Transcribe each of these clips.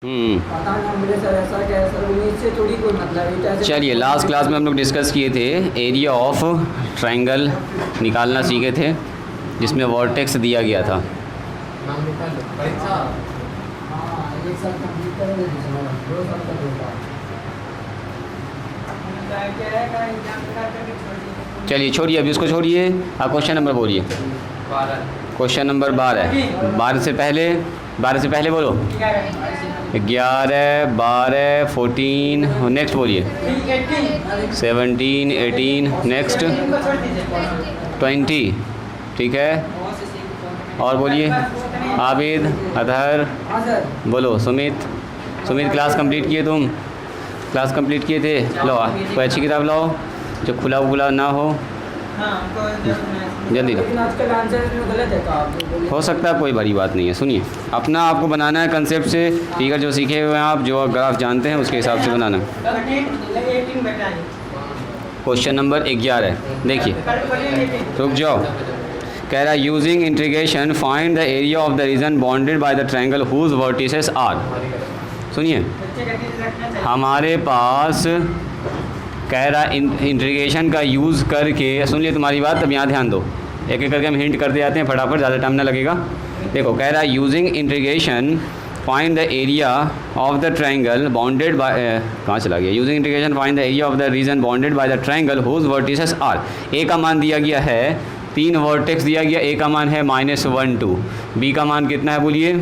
पता ना मुझे सर, ऐसा क्या है सर, उन्हीं से थोड़ी कोई मतलब है। चलिए, लास्ट क्लास में हम लोग डिस्कस किए थे, एरिया ऑफ ट्रायंगल निकालना सीखे थे, जिसमें वर्टेक्स दिया गया था। एक साल कंप्लीट करेंगे, 2 साल का होगा। चलिए छोड़िए, अभी उसको छोड़िए। आप क्वेश्चन नंबर बोलिए। Question number 12। 12 से पहले बोलो। 11, 12, 14, नेक्स्ट बोलिए। 17, 18, नेक्स्ट 20। ठीक है, और बोलिए। आबिद, अतहर, बोलो। सुमित क्लास कंप्लीट किए? तुम क्लास कंप्लीट किए थे? लो कोई अच्छी किताब लाओ जो खुला ना हो, जल्दी। लेकिन आजकल आंसर इसमें गलत है, तो हो सकता है, कोई बड़ी बात नहीं है। सुनिए, अपना आपको बनाना है कंसेप्ट से, फिगर जो सीखे हुए हैं आप, जो ग्राफ जानते हैं उसके हिसाब से बनाना। क्वेश्चन नंबर 11 देखिए, रुक जाओ। कह रहा है using integration find the area of the region bounded by the triangle whose vertices are. सुनिए, हमारे पास कह रहा इंटीग्रेशन का यूज़ करके, सुन लिए तुम्हारी बात, तब यहाँ ध्यान दो, एक एक करके हम हिंट करते जाते हैं फटाफट, ज़्यादा टाइम ना लगेगा। देखो, कह रहा है using integration find the area of the triangle bounded by, कहाँ चला गया? Using integration find the area of the region bounded by the triangle whose vertices are. A का मान दिया गया है 3 वर्टेक्स दिया गया। ए का मान है -1, 2। बी का मान कितना है बोलिए?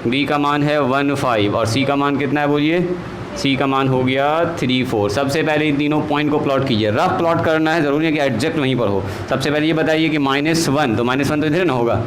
बी का मान है 1, 5। और सी का मान कितना है बोलिए? सी का मान हो गया 3, 4। सबसे पहले इन तीनों पॉइंट को प्लॉट कीजिए। रफ प्लॉट करना है, ज़रूरी है कि एग्जैक्ट वहीं पर हो। सबसे पहले ये बताइए कि -1, तो -1 तो इधर ना होगा।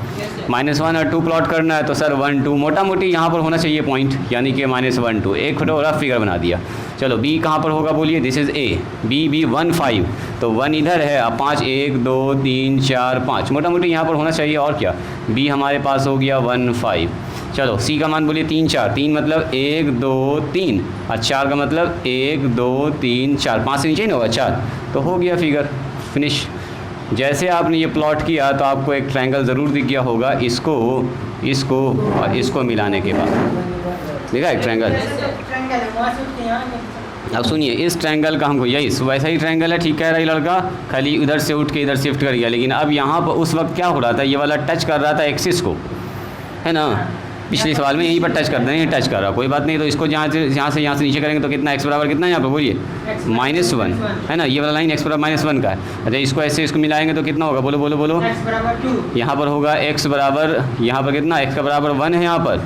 -1 और 2 प्लॉट करना है, तो सर 1, 2 मोटा मोटी यहाँ पर होना चाहिए पॉइंट, यानी कि -1, 2। एक फोटो रफ फिगर बना दिया। चलो, बी कहाँ पर होगा बोलिए? This is a. बी 1, 5, तो 1 इधर है। अब 5, 1, 2, 3, 4, 5 मोटा मोटी यहाँ पर होना चाहिए। और क्या? बी हमारे पास हो गया 1, 5। चलो, सी का मान बोलिए 3, 4। 3 मतलब 1, 2, 3, और 4 का मतलब 1, 2, 3, 4। 5 से नीचे ही ना होगा 4, तो हो गया फिगर फिनिश। जैसे आपने ये प्लॉट किया तो आपको एक ट्रायंगल ज़रूर दिख गया होगा, इसको और इसको मिलाने के बाद देखा एक ट्रायंगल। अब सुनिए, इस ट्रायंगल का हमको यही वैसा ही ट्रायंगल है, ठीक कह रहा है लड़का, खाली उधर से उठ के इधर शिफ्ट कर गया। लेकिन अब यहाँ पर उस वक्त क्या हो रहा था, ये वाला टच कर रहा था एक्सिस को, है ना? पिछले सवाल में यहीं पर टच कर दें, ये टच कर रहा, कोई बात नहीं। तो इसको यहाँ से नीचे करेंगे तो कितना, x बराबर कितना है यहाँ पे बोलिए? -1, है ना? ये वाला लाइन x बराबर -1 का है। अच्छा, इसको ऐसे इसको मिलाएंगे तो कितना होगा? बोलो बोलो बोलो। x बराबर 2। यहाँ पर होगा x बराबर, यहाँ पर कितना, x का बराबर 1 है यहाँ पर।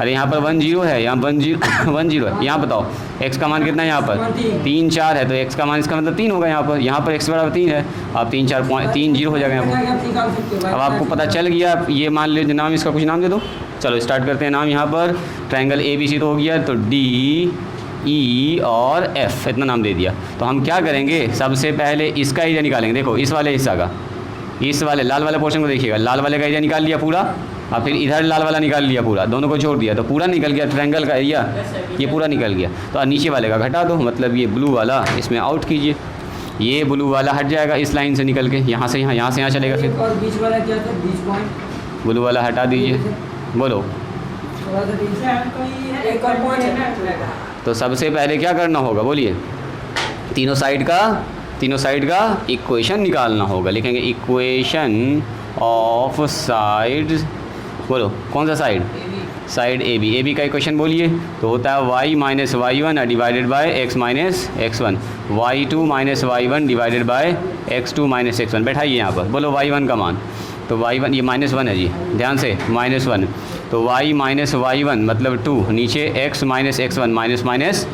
अरे यहाँ पर 1, 0 है, यहाँ 1, 0 है। यहाँ बताओ x का मान कितना है यहाँ पर? 3, 4 है, तो x का मान इसका मतलब 3 होगा यहाँ पर। यहाँ पर x बराबर 3 है। अब 3, 4 पॉइंट 3, 0 हो जाएगा यहाँ पर। अब आपको पता चल गया। ये मान लीजिए नाम, इसका कुछ नाम दे दो। चलो स्टार्ट करते हैं नाम। यहाँ पर ट्रायंगल ABC तो हो गया, तो D, E और F इतना नाम दे दिया। तो हम क्या करेंगे, सबसे पहले इसका एरिया निकालेंगे। देखो, इस वाले हिस्सा का, इस वाले लाल वाले पोर्शन को देखिएगा, लाल वाले का एरिया निकाल लिया पूरा, और फिर इधर लाल वाला निकाल लिया पूरा, दोनों को छोड़ दिया तो पूरा निकल गया ट्रायंगल का एरिया, ये पूरा निकल गया। तो नीचे वाले का घटा दो, मतलब ये ब्लू वाला इसमें आउट कीजिए। ये ब्लू वाला हट जाएगा इस लाइन से निकल के, यहाँ से यहाँ से यहाँ चलेगा। फिर और बीच वाला क्या था? बीच पॉइंट ब्लू वाला हटा दीजिए, बोलो। एक और पॉइंट है। तो सबसे पहले क्या करना होगा बोलिए? तीनों साइड का इक्वेशन निकालना होगा। लिखेंगे इक्वेशन ऑफ साइड, बोलो कौन सा साइड? साइड AB का इक्वेशन बोलिए। तो होता है y - y1 divided by x - x1, y2 - y1 divided by x2 - x1। बैठाइए यहाँ पर, बोलो y1 का मान। तो y1, ये -1 है जी, ध्यान से, -1। तो y - y1 मतलब 2, नीचे x - x1 माइनस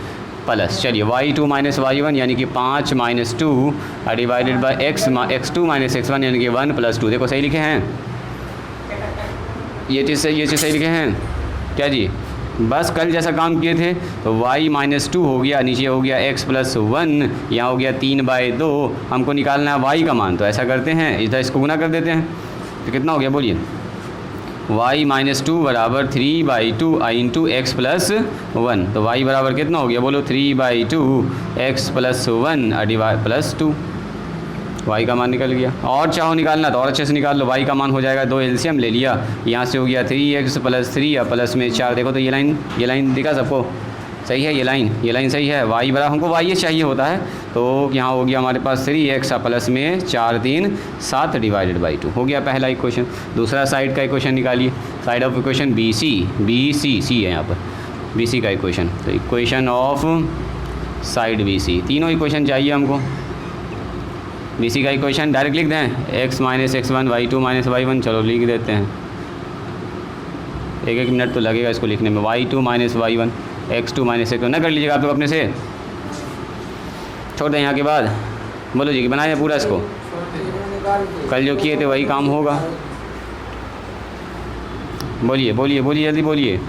प्लस। चलिए, y2 - y1 यानी कि 5 - 2 डिवाइडेड बाय x2 - x1 यानी कि 1 + 2। देखो सही लिखे हैं, ये चीज़ सही लिखे हैं क्या जी? बस कल जैसा काम किए थे। तो y - 2 हो गया, नीचे हो गया x + 1, यहाँ हो गया 3/2। हमको निकालना है y का मान, तो ऐसा करते हैं, इधर इसको गुना कर देते हैं। तो कितना हो गया बोलिए? y - 2 बराबर 3/2 × x + 1। तो y बराबर कितना हो गया बोलो? 3/2 x + 1 + 2। वाई का मान निकल गया। और चाहो निकालना तो और अच्छे से निकाल लो। वाई का मान हो जाएगा 2 एलसीएम ले लिया, यहाँ से हो गया 3x + 3 या प्लस में 4। देखो तो ये लाइन दिखा सबको, सही है ये लाइन सही है। वाई बराबर हमको वाई चाहिए होता है, तो यहाँ हो गया हमारे पास 3x प्लस में 4 3 7 डिवाइडेड बाई 2 हो गया पहला इक्वेशन। दूसरा साइड का इक्वेशन निकालिए, साइड ऑफ इक्वेशन BC है यहाँ पर BC का इक्वेशन। तो इक्वेशन ऑफ साइड BC, तीनों इक्वेशन चाहिए हमको। BC का इक्वेशन डायरेक्ट लिख दें, x - x1 y2 - y1, चलो लिख देते हैं। 1 मिनट तो लगेगा इसको लिखने में। y2 - y1 x2 - x1 ना कर लीजिएगा आप लोग अपने से, छोड़ दें यहाँ के बाद। बोलो जी कि बनाए पूरा इसको, कल जो किए थे वही काम होगा। बोलिए जल्दी बोलिए।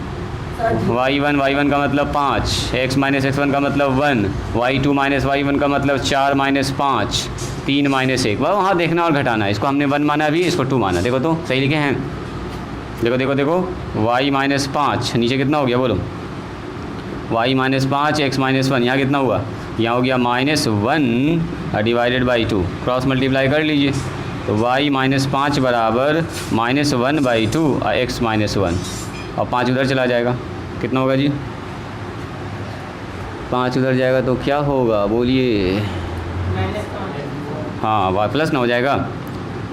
y1 का मतलब 5, x - x1 का मतलब 1, y2 - y1 का मतलब 4 - 5 3 - 1। वहाँ देखना और घटाना है। इसको हमने 1 माना भी, इसको 2 माना। देखो तो सही लिखे हैं, देखो y - 5 नीचे कितना हो गया बोलो, y - 5 x - 1 यहाँ कितना हुआ, यहाँ हो गया -1 डिवाइडेड बाई 2, क्रॉस मल्टीप्लाई कर लीजिए। तो y - 5 बराबर -1/2 और x - 1 और 5 उधर चला जाएगा, कितना होगा जी, 5 उधर जाएगा तो क्या होगा बोलिए। हाँ y प्लस ना हो जाएगा,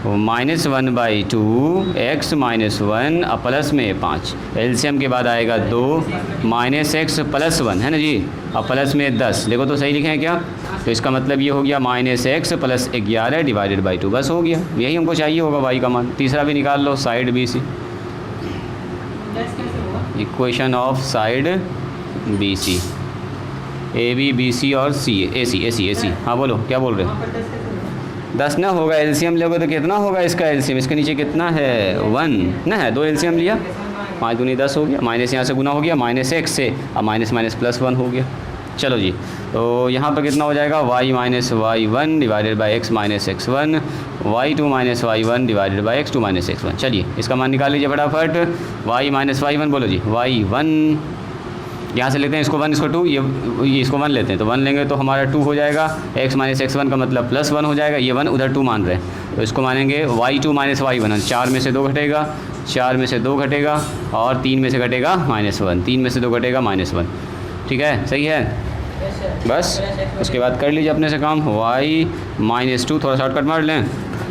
-1/2 x - 1 और प्लस में 5, एलसीएम के बाद आएगा 2 -x + 1 है ना जी, और प्लस में 10। देखो तो सही लिखे हैं क्या, तो इसका मतलब ये हो गया -x + 11 डिवाइडेड बाई 2, बस हो गया। यही हमको चाहिए होगा वाई का मान। तीसरा भी निकाल लो, side BC, equation of side BC, AB BC और AC। हाँ बोलो क्या बोल रहे हो। 10 ना होगा, एलसीएम लोगे तो कितना होगा इसका एलसीएम, इसके नीचे कितना है 1 ना है, 2 एलसीएम लिया, 5 दूनी 10 हो गया, माइनस यहाँ से गुना हो गया -x से, और माइनस +1 हो गया। चलो जी, तो यहाँ पर कितना हो जाएगा, y - y1 divided by x - x1, y2 - y1 divided by x2 - x1। चलिए इसका मान निकाल लीजिए फटाफट। y - y1 बोलो जी, y1 यहाँ से लेते हैं इसको 1 इसको 2, ये इसको 1 लेते हैं तो 1 लेंगे तो हमारा 2 हो जाएगा, x - x1 का मतलब +1 हो जाएगा, ये 1 उधर 2 मान रहे हैं तो इसको मानेंगे y2 - y1, 4 में से 2 घटेगा, 4 में से 2 घटेगा और 3 में से घटेगा -1, 3 में से 2 घटेगा -1। ठीक है, सही है, बस उसके बाद कर लीजिए अपने से काम। y -2 थोड़ा शॉर्टकट मार लें,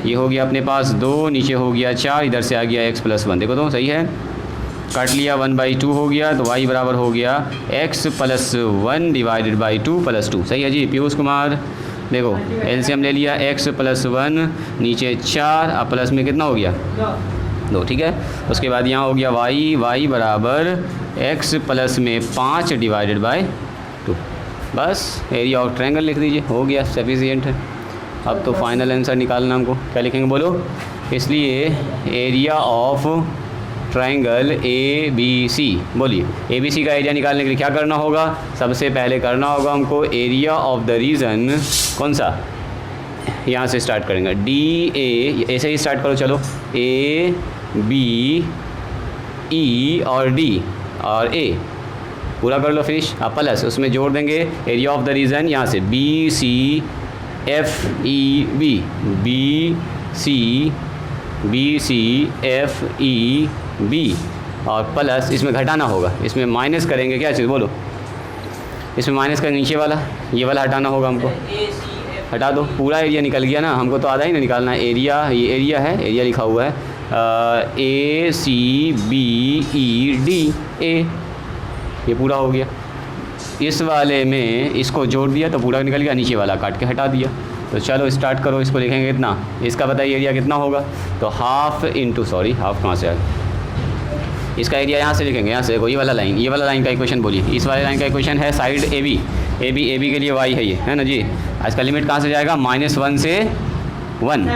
ये हो गया अपने पास 2, नीचे हो गया 4, इधर से आ गया x + 1, देखो तो सही है, काट लिया 1/2 हो गया, तो y बराबर हो गया x + 1 डिवाइडेड बाई 2 + 2। सही है जी पीयूष कुमार। देखो एलसीएम ले लिया, x + 1 नीचे 4 और प्लस में कितना हो गया 2। ठीक है, उसके बाद यहाँ हो गया y बराबर x प्लस में 5 डिवाइडेड बाई 2। बस एरिया ऑफ ट्रायंगल लिख दीजिए, हो गया, सफिशिएंट है। अब तो फाइनल आंसर निकालना हमको, क्या लिखेंगे बोलो। इसलिए एरिया ऑफ ट्रायंगल ABC, बोलिए ABC का एरिया निकालने के लिए क्या करना होगा, सबसे पहले करना होगा हमको एरिया ऑफ द रीजन, कौन सा, यहाँ से स्टार्ट करेंगे, DA, ऐसे ही स्टार्ट करो, चलो A B E और D और A पूरा कर लो फिनिश। अब प्लस उसमें जोड़ देंगे एरिया ऑफ द रीजन, यहाँ से BCFEB और प्लस इसमें घटाना होगा, इसमें माइनस करेंगे, क्या चीज़ बोलो, इसमें माइनस करेंगे नीचे वाला, ये वाला हटाना होगा हमको, हटा दो, पूरा एरिया निकल गया ना, हमको तो आधा ही ना निकालना है एरिया, ये एरिया है, एरिया लिखा हुआ है ACBEDA, ये पूरा हो गया। इस वाले में इसको जोड़ दिया तो पूरा निकल गया, नीचे वाला काट के हटा दिया। तो चलो स्टार्ट करो, इसको लिखेंगे कितना, इसका बताइए एरिया कितना होगा, तो हाफ कहाँ से आ गया, इसका एरिया यहाँ से लिखेंगे, यहाँ से देखो ये वाला लाइन, ये वाला लाइन का इक्वेशन बोलिए, इस वाले लाइन का इक्वेशन है साइड AB के लिए y है ना जी। आज का लिमिट कहाँ से जाएगा, -1 से 1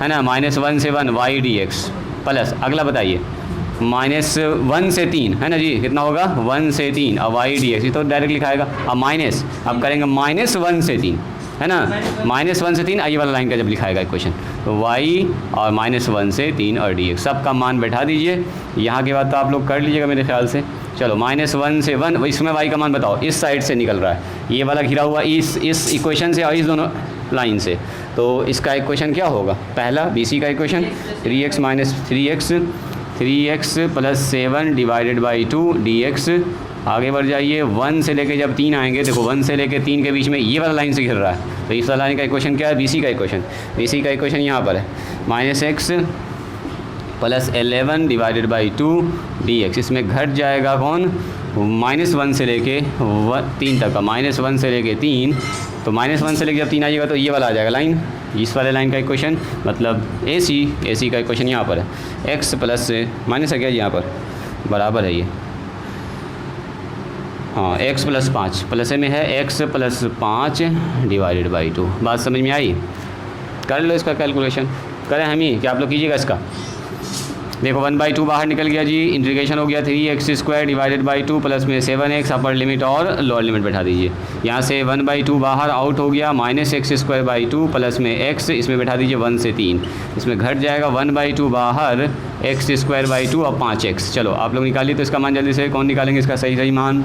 है ना, -1 से 1 y dx प्लस अगला बताइए -1 से 3 है ना जी, कितना होगा 1 से 3 और y dx, ये तो डायरेक्ट लिखाएगा। अब माइनस, अब करेंगे -1 से 3 है ना, -1 से 3 ये वाला लाइन का जब लिखाएगा इक्वेशन, तो y और -1 से 3 और dx सब का मान बैठा दीजिए। यहाँ के बाद तो आप लोग कर लीजिएगा मेरे ख्याल से। चलो -1 से 1, इसमें y का मान बताओ, इस साइड से निकल रहा है, ये वाला घिरा हुआ इस इक्वेशन से और इस दोनों लाइन से, तो इसका इक्वेशन क्या होगा? पहला BC का equation 3x minus 3x plus 7 divided by 2 dx। आगे बढ़ जाइए, 1 से लेके जब 3 आएंगे, देखो 1 से लेके 3 के बीच में ये वाला लाइन से घिर रहा है, तो इस वाला लाइन का इक्वेशन क्या है? BC का इक्वेशन। BC का इक्वेशन यहाँ पर है -x plus 11 divided by 2 dx। इसमें घट जाएगा कौन? -1 से लेके 3 तक का, -1 से लेके 3, तो -1 से लेके जब 3 आइएगा तो ये वाला आ जाएगा लाइन, इस वाले लाइन का इक्वेशन, मतलब AC का इक्वेशन यहाँ पर है। x प्लस माइनस है क्या यहाँ पर? बराबर है ये, हाँ, x प्लस 5, प्लस में है x प्लस 5 डिवाइडेड बाई 2। बात समझ में आई? कर लो इसका कैलकुलेशन, करें हम ही कि आप लोग कीजिएगा इसका। देखो 1/2 बाहर निकल गया जी, इंटीग्रेशन हो गया 3x² डिवाइडेड बाई 2 प्लस में 7x, अपर लिमिट और लोअर लिमिट बैठा दीजिए। यहाँ से 1/2 बाहर आउट हो गया, -x² प्लस में x, इसमें बैठा दीजिए 1 से 3, इसमें घट जाएगा 1/2 बाहर x² और 5x। चलो आप लोग निकालिए तो इसका मान जल्दी से, कौन निकालेंगे इसका सही मान?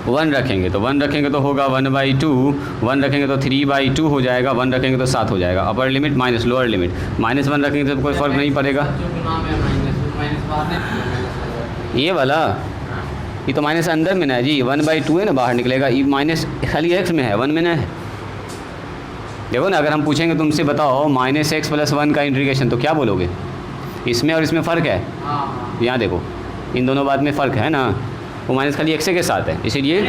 1 रखेंगे तो 1 रखेंगे तो होगा 1/2, 1 रखेंगे तो 3/2 हो जाएगा, 1 रखेंगे तो 7 हो जाएगा, upper limit minus lower limit. -1 रखेंगे तो कोई फ़र्क नहीं पड़ेगा। ये वाला, ये तो माइनस अंदर में ना है जी, 1/2 है ना, बाहर निकलेगा, ये माइनस खाली x में है, 1 में ना है। देखो ना, अगर हम पूछेंगे तुमसे बताओ -x प्लस 1 का इंटीग्रेशन, तो क्या बोलोगे? इसमें और इसमें फ़र्क है, यहाँ देखो इन दोनों बात में फ़र्क है ना, वो माइनस खाली x के साथ है, इसीलिए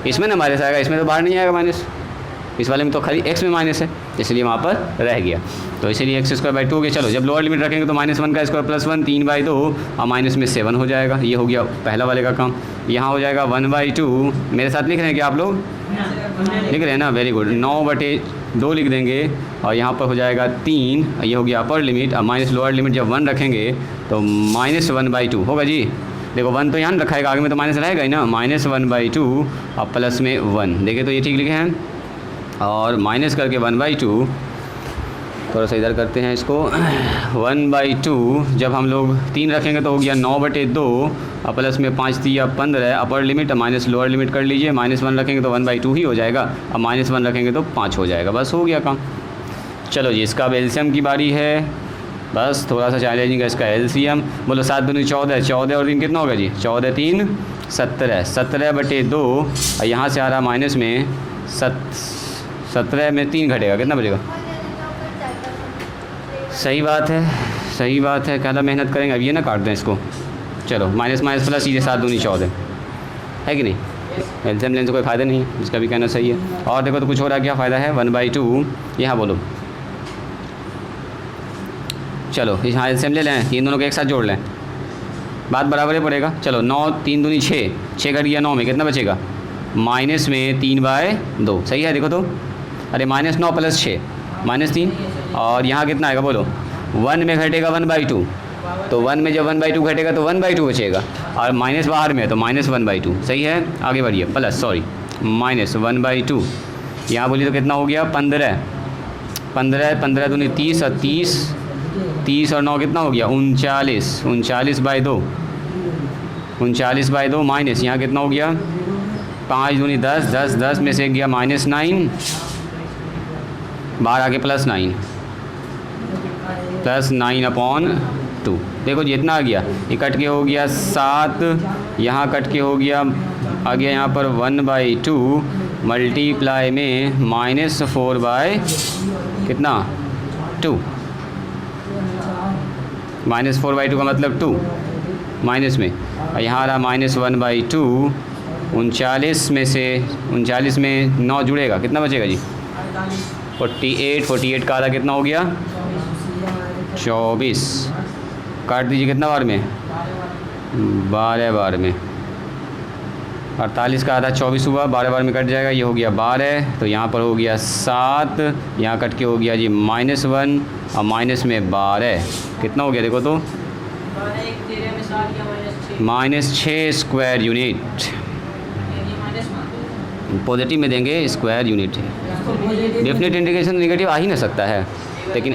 इसमें ना माइनस आएगा, इसमें तो बाहर नहीं आएगा माइनस, इस वाले में तो खाली x में माइनस है, इसलिए वहाँ पर रह गया, तो इसीलिए x² हो गया। चलो जब लोअर लिमिट रखेंगे तो -1 का स्क्वायर प्लस 1 3/2 और माइनस में 7 हो जाएगा, ये हो गया पहला वाले का काम। यहाँ हो जाएगा 1/2, मेरे साथ लिख रहे हैं कि आप लोग लिख रहे हैं ना, वेरी गुड, 9/2 लिख देंगे, और यहाँ पर हो जाएगा 3, ये हो गया अपर लिमिट, और माइनस लोअर लिमिट जब 1 रखेंगे तो -1/2 होगा जी। देखो 1 तो यहाँ रखाएगा, आगे में तो माइनस रहेगा ही ना, -1/2 और प्लस में 1, देखिए तो ये ठीक लिखे हैं, और माइनस करके 1/2, थोड़ा सा इधर करते हैं इसको, 1/2 जब हम लोग 3 रखेंगे तो हो गया 9/2 और प्लस में 5 दिया 15, upper limit minus lower limit कर लीजिए, -1 रखेंगे तो 1/2 ही हो जाएगा, और -1 रखेंगे तो 5 हो जाएगा, बस हो गया काम। चलो जी, इसका अब एलसीएम की बारी है, बस थोड़ा सा चैलेंजिंग है इसका एलसीएम। बोलो 7 दूनी 14, 14 और 3 कितना होगा जी? 14 3 17, 17/2, और यहाँ से आ रहा माइनस में 17 में 3 घटेगा, कितना बचेगा? सही बात है, सही बात है, ज़्यादा मेहनत करेंगे, अब ये ना काट दें इसको। चलो माइनस माइनस प्लस, सीधे 7 दूनी 14 है कि नहीं? एलसीएम लेने से कोई फ़ायदा नहीं है, इसका भी कहना सही है। और देखो तो कुछ हो रहा, क्या फ़ायदा है? 1/2, यहाँ बोलो, चलो यहाँ एलसीएम ले लें, इन दोनों को एक साथ जोड़ लें, बात बराबर ही पड़ेगा। चलो 9 3 दूनी 6, 6 घट गया 9 में, कितना बचेगा? माइनस में 3/2, सही है। देखो तो, अरे -9 प्लस 6 -3, और यहाँ कितना आएगा बोलो? 1 में घटेगा 1/2, तो 1 में जब 1/2 घटेगा तो 1/2 बचेगा, और माइनस बाहर में है तो -1/2, सही है। आगे बढ़िए, प्लस सॉरी -1/2, यहाँ बोलिए तो कितना हो गया? 15 15 दूनी 30, और 30 और 9 कितना हो गया? 39, 39/2, 39/2 माइनस यहाँ कितना हो गया? 5 दूनी 10, 10 में से गया -9, बाहर आके +9, +9/2। देखो जी इतना आ गया, ये कट के हो गया 7, यहाँ कट के हो गया, आ गया यहाँ पर 1/2 मल्टीप्लाई में -4 कितना? 2, -4/2 का मतलब 2 माइनस में, और यहाँ आ रहा -1/2, 39 में से 39 में 9 जुड़ेगा, कितना बचेगा जी? 48 का आधा कितना हो गया? 24, काट दीजिए कितना बार में? 12 बार में, 48 का आधा 24 हुआ, 12 बार में कट जाएगा, ये हो गया 12, तो यहाँ पर हो गया 7, यहाँ कट के हो गया जी -1 और माइनस में 12, कितना हो गया देखो तो? -6 स्क्वायर यूनिट, पॉजिटिव में देंगे square unit. Definite integration negative आ ही ना सकता है, लेकिन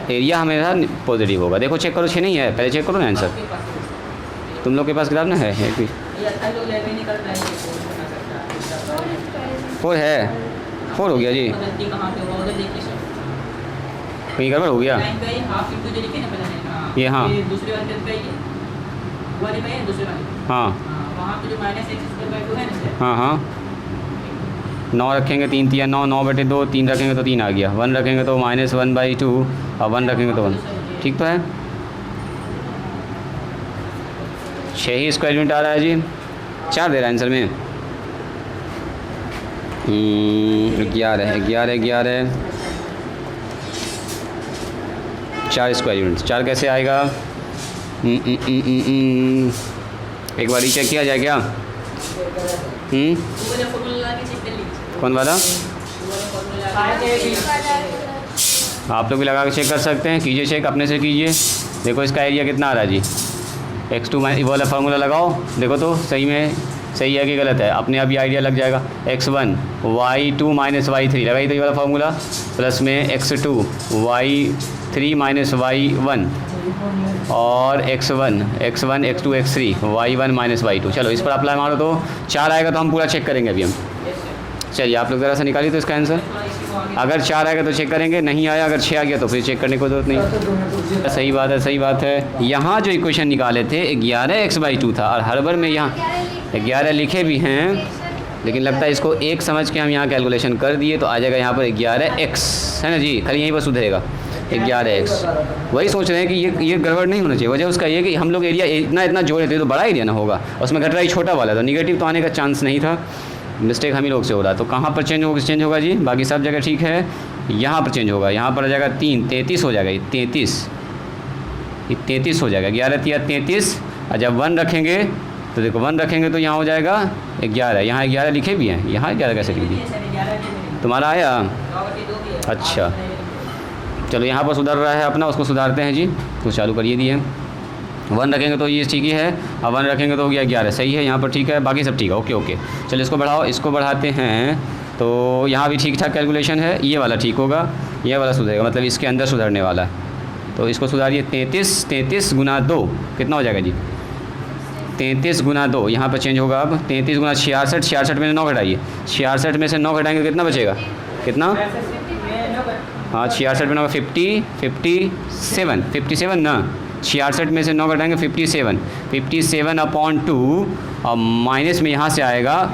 एरिया हमेशा पॉजिटिव होगा। देखो चेक करो, 6 नहीं है, पहले चेक करो ना आंसर, तुम लोग के पास किताब ना है? 4 है, 4 हो गया जी, गलती कहाँ पे हुआ उधर देखिए सर। कहीं गड़बड़ हो गया लाइन पे ही हाफ इंटू जो लिखे ना पहले, हाँ, ये, हाँ। दूसरे वाले पे ही वाले पे है, दूसरे वाले, हाँ हाँ, वहाँ पे जो -x² है ना सर, हाँ हाँ 9 रखेंगे 3 3 9, 9/2, 3 रखेंगे तो 3 आ गया, 1 रखेंगे तो -1/2 और 1 रखेंगे तो 1, ठीक तो है। 6 ही स्क्वायर यूनिट आ रहा है जी, 4 दे रहा है आंसर में। 11 4 स्क्वायर यूनिट, 4 कैसे आएगा? एक बार चेक किया जाए क्या? वो वाला फॉर्मूला लगा के चेक कर लीजिए, कौन वाला? वो वाला फॉर्मूला लगा के आप लोग भी लगा के चेक कर सकते हैं, कीजिए चेक अपने से कीजिए। देखो इसका एरिया कितना आ रहा है जी, x2 वाला फार्मूला लगाओ, देखो तो सही में सही है कि गलत है, अपने आप ही आइडिया लग जाएगा। x1 y2 - y3 लगाइए तो ये वाला फार्मूला, प्लस में x2 y3 - y1 और x1 x2 x3 y1 - y2। चलो इस पर अप्लाई मारो तो 4 आएगा, तो हम पूरा चेक करेंगे अभी हम। चलिए आप लोग ज़रा सा निकालिए तो इसका आंसर। अगर 4 आएगा तो चेक करेंगे, नहीं आया, अगर 6 आ गया तो फिर चेक करने की ज़रूरत नहीं। सही बात है, सही बात है। यहाँ जो इक्वेशन निकाले थे 11x/2 था, और हर बार में यहाँ 11 लिखे भी हैं, लेकिन लगता है इसको 1 समझ के हम यहाँ कैलकुलेशन कर दिए, तो आ जाएगा यहाँ पर 11x, है ना जी, खाली यहीं पर सुधरेगा 11x। वही सोच रहे हैं कि ये गड़बड़ नहीं होना चाहिए। वजह उसका ये कि हम लोग एरिया इतना जोड़े थे तो बड़ा एरिया ना होगा, उसमें घट रहा ही छोटा वाला, तो निगेटिव तो आने का चांस नहीं था, मिस्टेक हम ही लोग से हो रहा। तो कहाँ पर चेंज होगा जी? बाकी सब जगह ठीक है, यहाँ पर चेंज होगा, यहाँ पर आ जाएगा 3 33 हो जाएगा, ये 33 हो जाएगा, 11 3 33। और जब 1 रखेंगे तो देखो 1 रखेंगे तो यहाँ हो जाएगा 11, यहाँ 11 लिखे भी हैं, यहाँ 11 कैसे लिख दिए? तुम्हारा आया? अच्छा चलो यहाँ पर सुधर रहा है अपना, उसको सुधारते हैं जी, तो चालू करिए दिए। 1 रखेंगे तो ये ठीक ही है, और 1 रखेंगे तो हो गया 11, सही है, यहाँ पर ठीक है, बाकी सब ठीक है, ओके। चलो इसको बढ़ाओ, इसको बढ़ाते हैं तो यहाँ भी ठीक ठाक कैलकुलेशन है, ये वाला ठीक होगा, ये वाला सुधरेगा, मतलब इसके अंदर सुधरने वाला है। तो इसको सुधारिए, 33 गुना 2 कितना हो जाएगा जी? 33 गुना 2 यहाँ पर चेंज होगा अब, 33 गुना 66, 66 में से 9 घटाइए, 66 में से 9 घटाएंगे तो कितना बचेगा? कितना? हाँ 66 में 9 57 ना, 66 में से 9 घटाएंगे 57/2 और माइनस में यहाँ से आएगा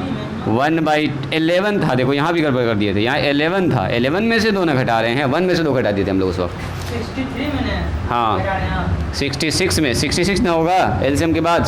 1/11 था, देखो यहाँ भी गड़बड़ कर दिए थे, यहाँ 11 था, 11 में से 2 ना घटा रहे हैं, 1 में से 2 घटा दिए थे हम लोग उस वक्त। 63 में हाँ 66 ना होगा, एलसीएम के बाद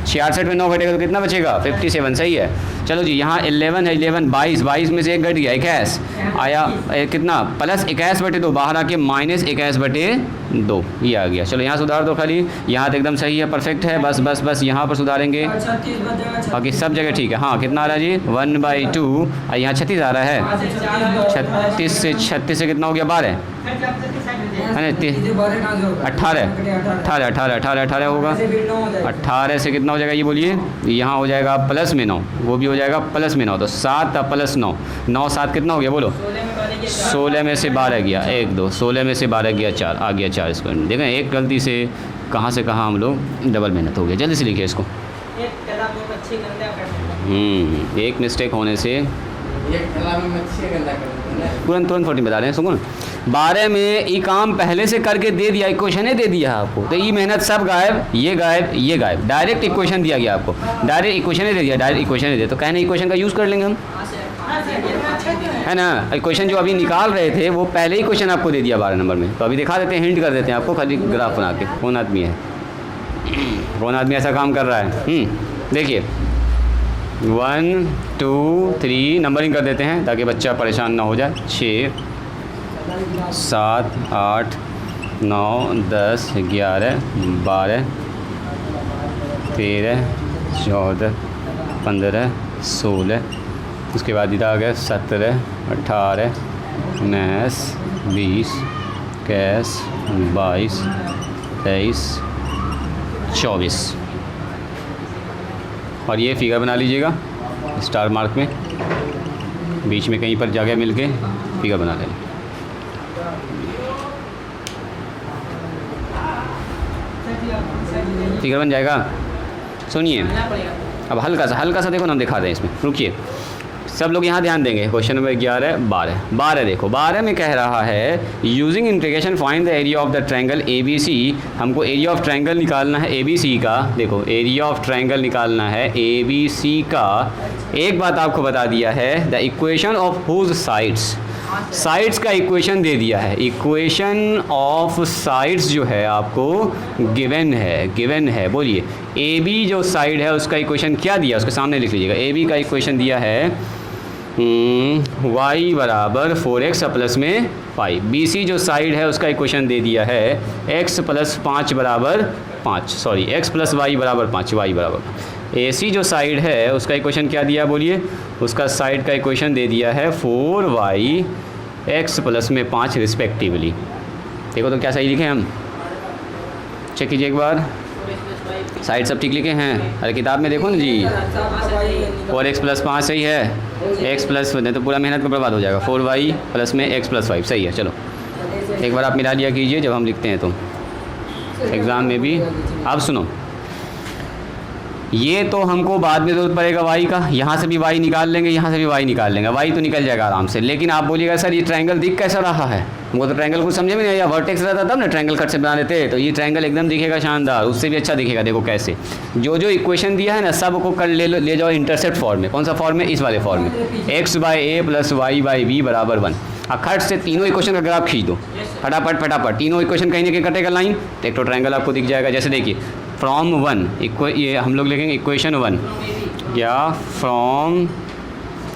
66 में 9 घटेगा तो कितना बचेगा? 57, सही है। चलो जी यहाँ 11 है, 11 22 में से 1 घट गया 21 आया, कितना? प्लस 21/2 बाहर आके -21/2 ये आ गया। चलो यहाँ सुधार दो खाली, यहाँ तो एकदम सही है, परफेक्ट है, बस यहाँ पर सुधारेंगे, बाकी सब जगह ठीक है। हाँ कितना आ रहा है जी? 1/2 और यहाँ 36 आ रहा है, 36 से कितना हो गया? 12 है ना, 18 होगा, 18 से कितना हो जाएगा ये बोलिए? यहाँ हो जाएगा प्लस में 9, वो भी हो जाएगा प्लस में 9, तो 7 + 9, 9 7 कितना हो गया बोलो? 16 में से 12 गया, 1 2, 16 में से 12 गया 4, आ गया 4 स्क्वायर। देखें एक गलती से कहाँ से कहाँ हम लोग डबल मेहनत हो गया। जल्दी से लिखिए इसको, एक मिस्टेक होने से तुरंत 40 बता रहे हैं, सुनो 12 में ये काम पहले से करके दे दिया, इक्वेशन ही दे दिया आपको, तो ये मेहनत सब गायब, ये गायब, डायरेक्ट इक्वेशन दिया गया आपको, डायरेक्ट इक्वेशन ही दे दिया, तो कहने इक्वेशन का यूज़ कर लेंगे हम, है ना। इक्वेशन जो अभी निकाल रहे थे वो पहले ही क्वेश्चन आपको दे दिया 12 नंबर में, तो अभी दिखा देते हैं, हिंट कर देते हैं आपको, खाली ग्राफ बना के। कौन आदमी ऐसा काम कर रहा है? देखिए 1 2 3 नंबरिंग कर देते हैं ताकि बच्चा परेशान ना हो जाए। 6 7 8 9 10 11 12 13 14 15 16, उसके बाद इधर आ गया 17 18 19 20 21 22 23 24, और ये फिगर बना लीजिएगा स्टार मार्क में, बीच में कहीं पर जगह मिल के फिगर बना लें। फिगर बन जाएगा। सुनिए अब हल्का सा देखो ना, हम दिखा दें इसमें, रुकिए सब लोग यहाँ ध्यान देंगे। क्वेश्चन नंबर 11 12 देखो 12 में कह रहा है using integration find the area of the triangle ABC। हमको एरिया ऑफ ट्रायंगल निकालना है ABC का। देखो एरिया ऑफ ट्रायंगल निकालना है ABC का। एक बात आपको बता दिया है, the equation of whose sides का इक्वेशन दे दिया है। इक्वेशन ऑफ साइड्स जो है आपको गिवन है। बोलिए AB जो साइड है उसका इक्वेशन क्या दिया, उसके सामने लिख लीजिएगा। AB का इक्वेशन दिया है y बराबर 4x प्लस में 5। BC जो साइड है उसका इक्वेशन दे दिया है x प्लस 5 बराबर 5, सॉरी x प्लस y बराबर 5, y बराबर। AC जो साइड है उसका इक्वेशन क्या दिया बोलिए, उसका साइड का इक्वेशन दे दिया है 4y x प्लस में 5 रिस्पेक्टिवली। देखो तो क्या सही लिखे हम, चेक कीजिए एक बार, साइड सब ठीक लिखे हैं। अरे किताब में देखो ना जी, 4x प्लस 5 सही है, x प्लस तो पूरा मेहनत का बर्बाद हो जाएगा। 4y प्लस में x प्लस 5 सही है। चलो एक बार आप मिला लिया कीजिए जब हम लिखते हैं तो एग्ज़ाम में भी। अब सुनो, ये तो हमको बाद में ज़रूरत पड़ेगा y का, यहाँ से भी y निकाल लेंगे, यहाँ से भी y निकाल लेंगे, y तो निकल जाएगा आराम से। लेकिन आप बोलिएगा सर ये ट्रायंगल दिख कैसा रहा है, वो तो ट्रायंगल कुछ समझे में नहीं आया, वर्टेक्स रहता तब ना ट्रायंगल कट से बना लेते, तो ये ट्रायंगल एकदम दिखेगा शानदार, उससे भी अच्छा दिखेगा। देखो कैसे, जो इक्वेशन दिया है ना सब को कर ले जाओ इंटरसेप्ट फॉर्म में। कौन सा फॉर्म में, इस वाले फॉर्म में, x/a प्लस y/b बराबर 1। खट से तीनों इक्वेशन का ग्राफ खींच दो फटाफट। तीनों इक्वेशन कहीं ना कहीं कटेगा लाइन, तो एक तो ट्रायंगल आपको दिख जाएगा। जैसे देखिए फ्रॉम 1 ये हम लोग लिखेंगे इक्वेशन 1 या फ्रॉम,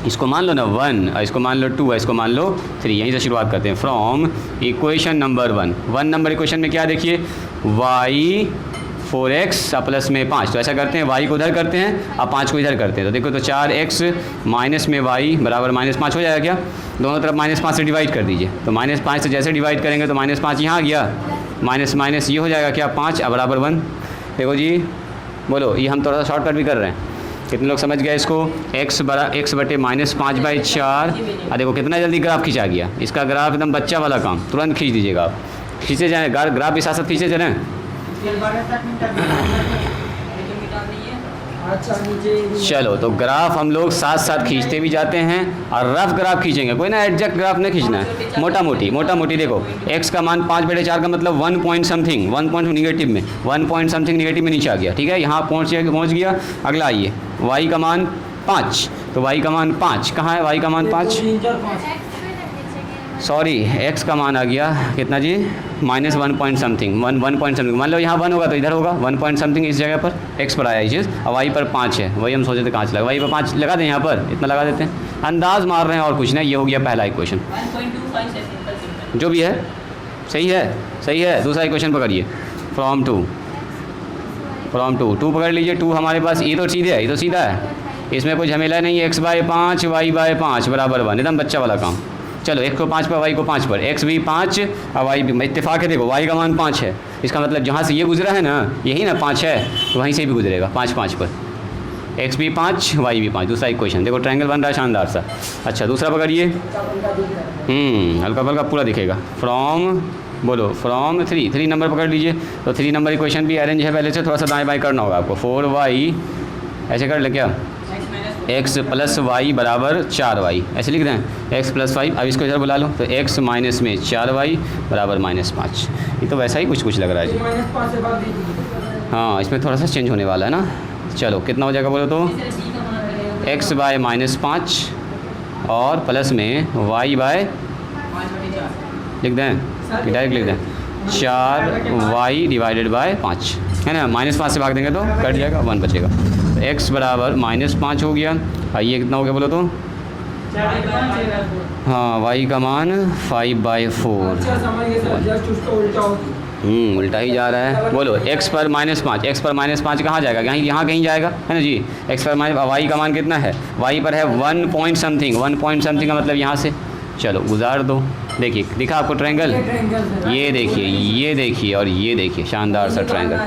इसको मान लो ना 1 और इसको मान लो 2 और इसको मान लो 3, यहीं से शुरुआत करते हैं। From equation number 1 number equation में क्या देखिए, y 4x प्लस में 5, तो ऐसा करते हैं y को उधर करते हैं और 5 को इधर करते हैं, तो देखो तो 4x माइनस में y बराबर -5 हो जाएगा क्या, दोनों तरफ -5 से डिवाइड कर दीजिए, तो -5 से जैसे डिवाइड करेंगे तो -5 यहाँ आ गया, माइनस ये हो जाएगा क्या 5 बराबर 1। देखो जी बोलो, ये हम थोड़ा सा शॉर्टकट भी कर रहे हैं, कितने लोग समझ गए इसको, x बटे -5/4। और देखो कितना जल्दी ग्राफ खींचा गया, इसका ग्राफ एकदम बच्चा वाला काम, तुरंत खींच दीजिएगा आप, खींचे जाए ग्राफ भी साथ साथ खींचे चलें। चलो तो ग्राफ हम लोग साथ साथ खींचते भी जाते हैं और रफ ग्राफ खींचेंगे, कोई ना एग्जैक्ट ग्राफ नहीं खींचना है, मोटा मोटी। देखो x का मान 5/4 का मतलब 1 पॉइंट समथिंग, 1 पॉइंट नेगेटिव में, 1 पॉइंट समथिंग नेगेटिव में नीचे आ गया, ठीक है, यहाँ पहुँच गया। अगला आइए y का मान 5, तो y का मान 5 कहाँ है, y का मान 5, सॉरी x का मान आ गया कितना जी, -1 पॉइंट समथिंग, 1 पॉइंट समथिंग, मान लो यहाँ 1 होगा तो इधर होगा 1 पॉइंट समथिंग इस जगह पर, x पर आया ये चीज़, और y पर 5 है, वही हम सोचे थे कहाँ से लगा, y पर 5 लगा दें, यहाँ पर इतना लगा देते हैं, अंदाज मार रहे हैं और कुछ नहीं। ये हो गया पहला इक्वेशन, 1.25 जो भी है सही है। दूसरा इक्वेशन पकड़िए, फ्रॉम 2 पकड़ लीजिए, 2 हमारे पास, ये तो सीधा है, इसमें कोई झमेला नहीं है, x/5 y/5 बराबर 1, एकदम बच्चा वाला काम। चलो x को 5 पर, y को 5 पर, x भी 5 और y भी, इत्तेफाक है, देखो y का मान 5 है, इसका मतलब जहाँ से ये गुजरा है ना, यही ना 5 है, तो वहीं से भी गुजरेगा 5 पर, x भी 5 y भी 5। दूसरा इक्वेशन देखो, ट्रायंगल बन रहा है शानदार सा। अच्छा दूसरा पकड़िए, हल्का फल्का पूरा दिखेगा, फ्रॉम 3 नंबर पकड़ लीजिए, तो 3 नंबर इक्वेशन भी अरेंज है, पहले से थोड़ा सा दाएँ बाएँ करना होगा आपको। 4y ऐसे कर ले क्या, x प्लस y बराबर 4y, ऐसे लिख दें, x प्लस 5, अब इसको इधर बुला लो, तो x माइनस में 4y बराबर -5। ये तो वैसा ही कुछ लग रहा है जी, हाँ इसमें थोड़ा सा चेंज होने वाला है ना। चलो कितना हो जाएगा बोलो तो, x/-5 और प्लस में y/, लिख दें डायरेक्ट लिख दें, 4y डिवाइडेड बाय 5 है ना, -5 से भाग देंगे तो कट जाएगा, 1 बचेगा, तो x बराबर -5 हो गया। ये कितना हो गया बोलो तो, हाँ y का मान 5/4, उल्टा ही जा रहा है। बोलो x पर -5 कहाँ जाएगा, यहाँ कहीं जाएगा है ना जी, x पर y का मान कितना है, y पर है 1 पॉइंट समथिंग का मतलब यहाँ से, चलो गुजार दो। देखिए दिखा आपको ट्रायंगल, ये देखिए और ये देखिए, शानदार सा ट्रायंगल,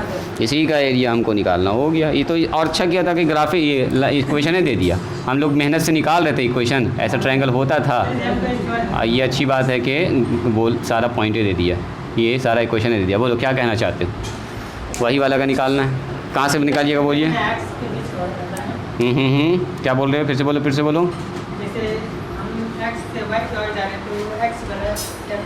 इसी का एरिया हमको निकालना हो गया। ये तो और अच्छा किया था कि ग्राफ ये इक्वेशन दे दिया, हम लोग मेहनत से निकाल रहे थे इक्वेशन, ऐसा ट्रायंगल होता था। ये अच्छी बात है कि बोल सारा पॉइंट दे दिया, ये सारा इक्वेशन दे दिया। बोलो क्या कहना चाहते हो, वही वाला का निकालना है, कहाँ से निकालिएगा बोलिए, क्या बोल रहे हो, फिर से बोलो, जैसे हम x से y की ओर जा रहे हैं तो x बराबर क्या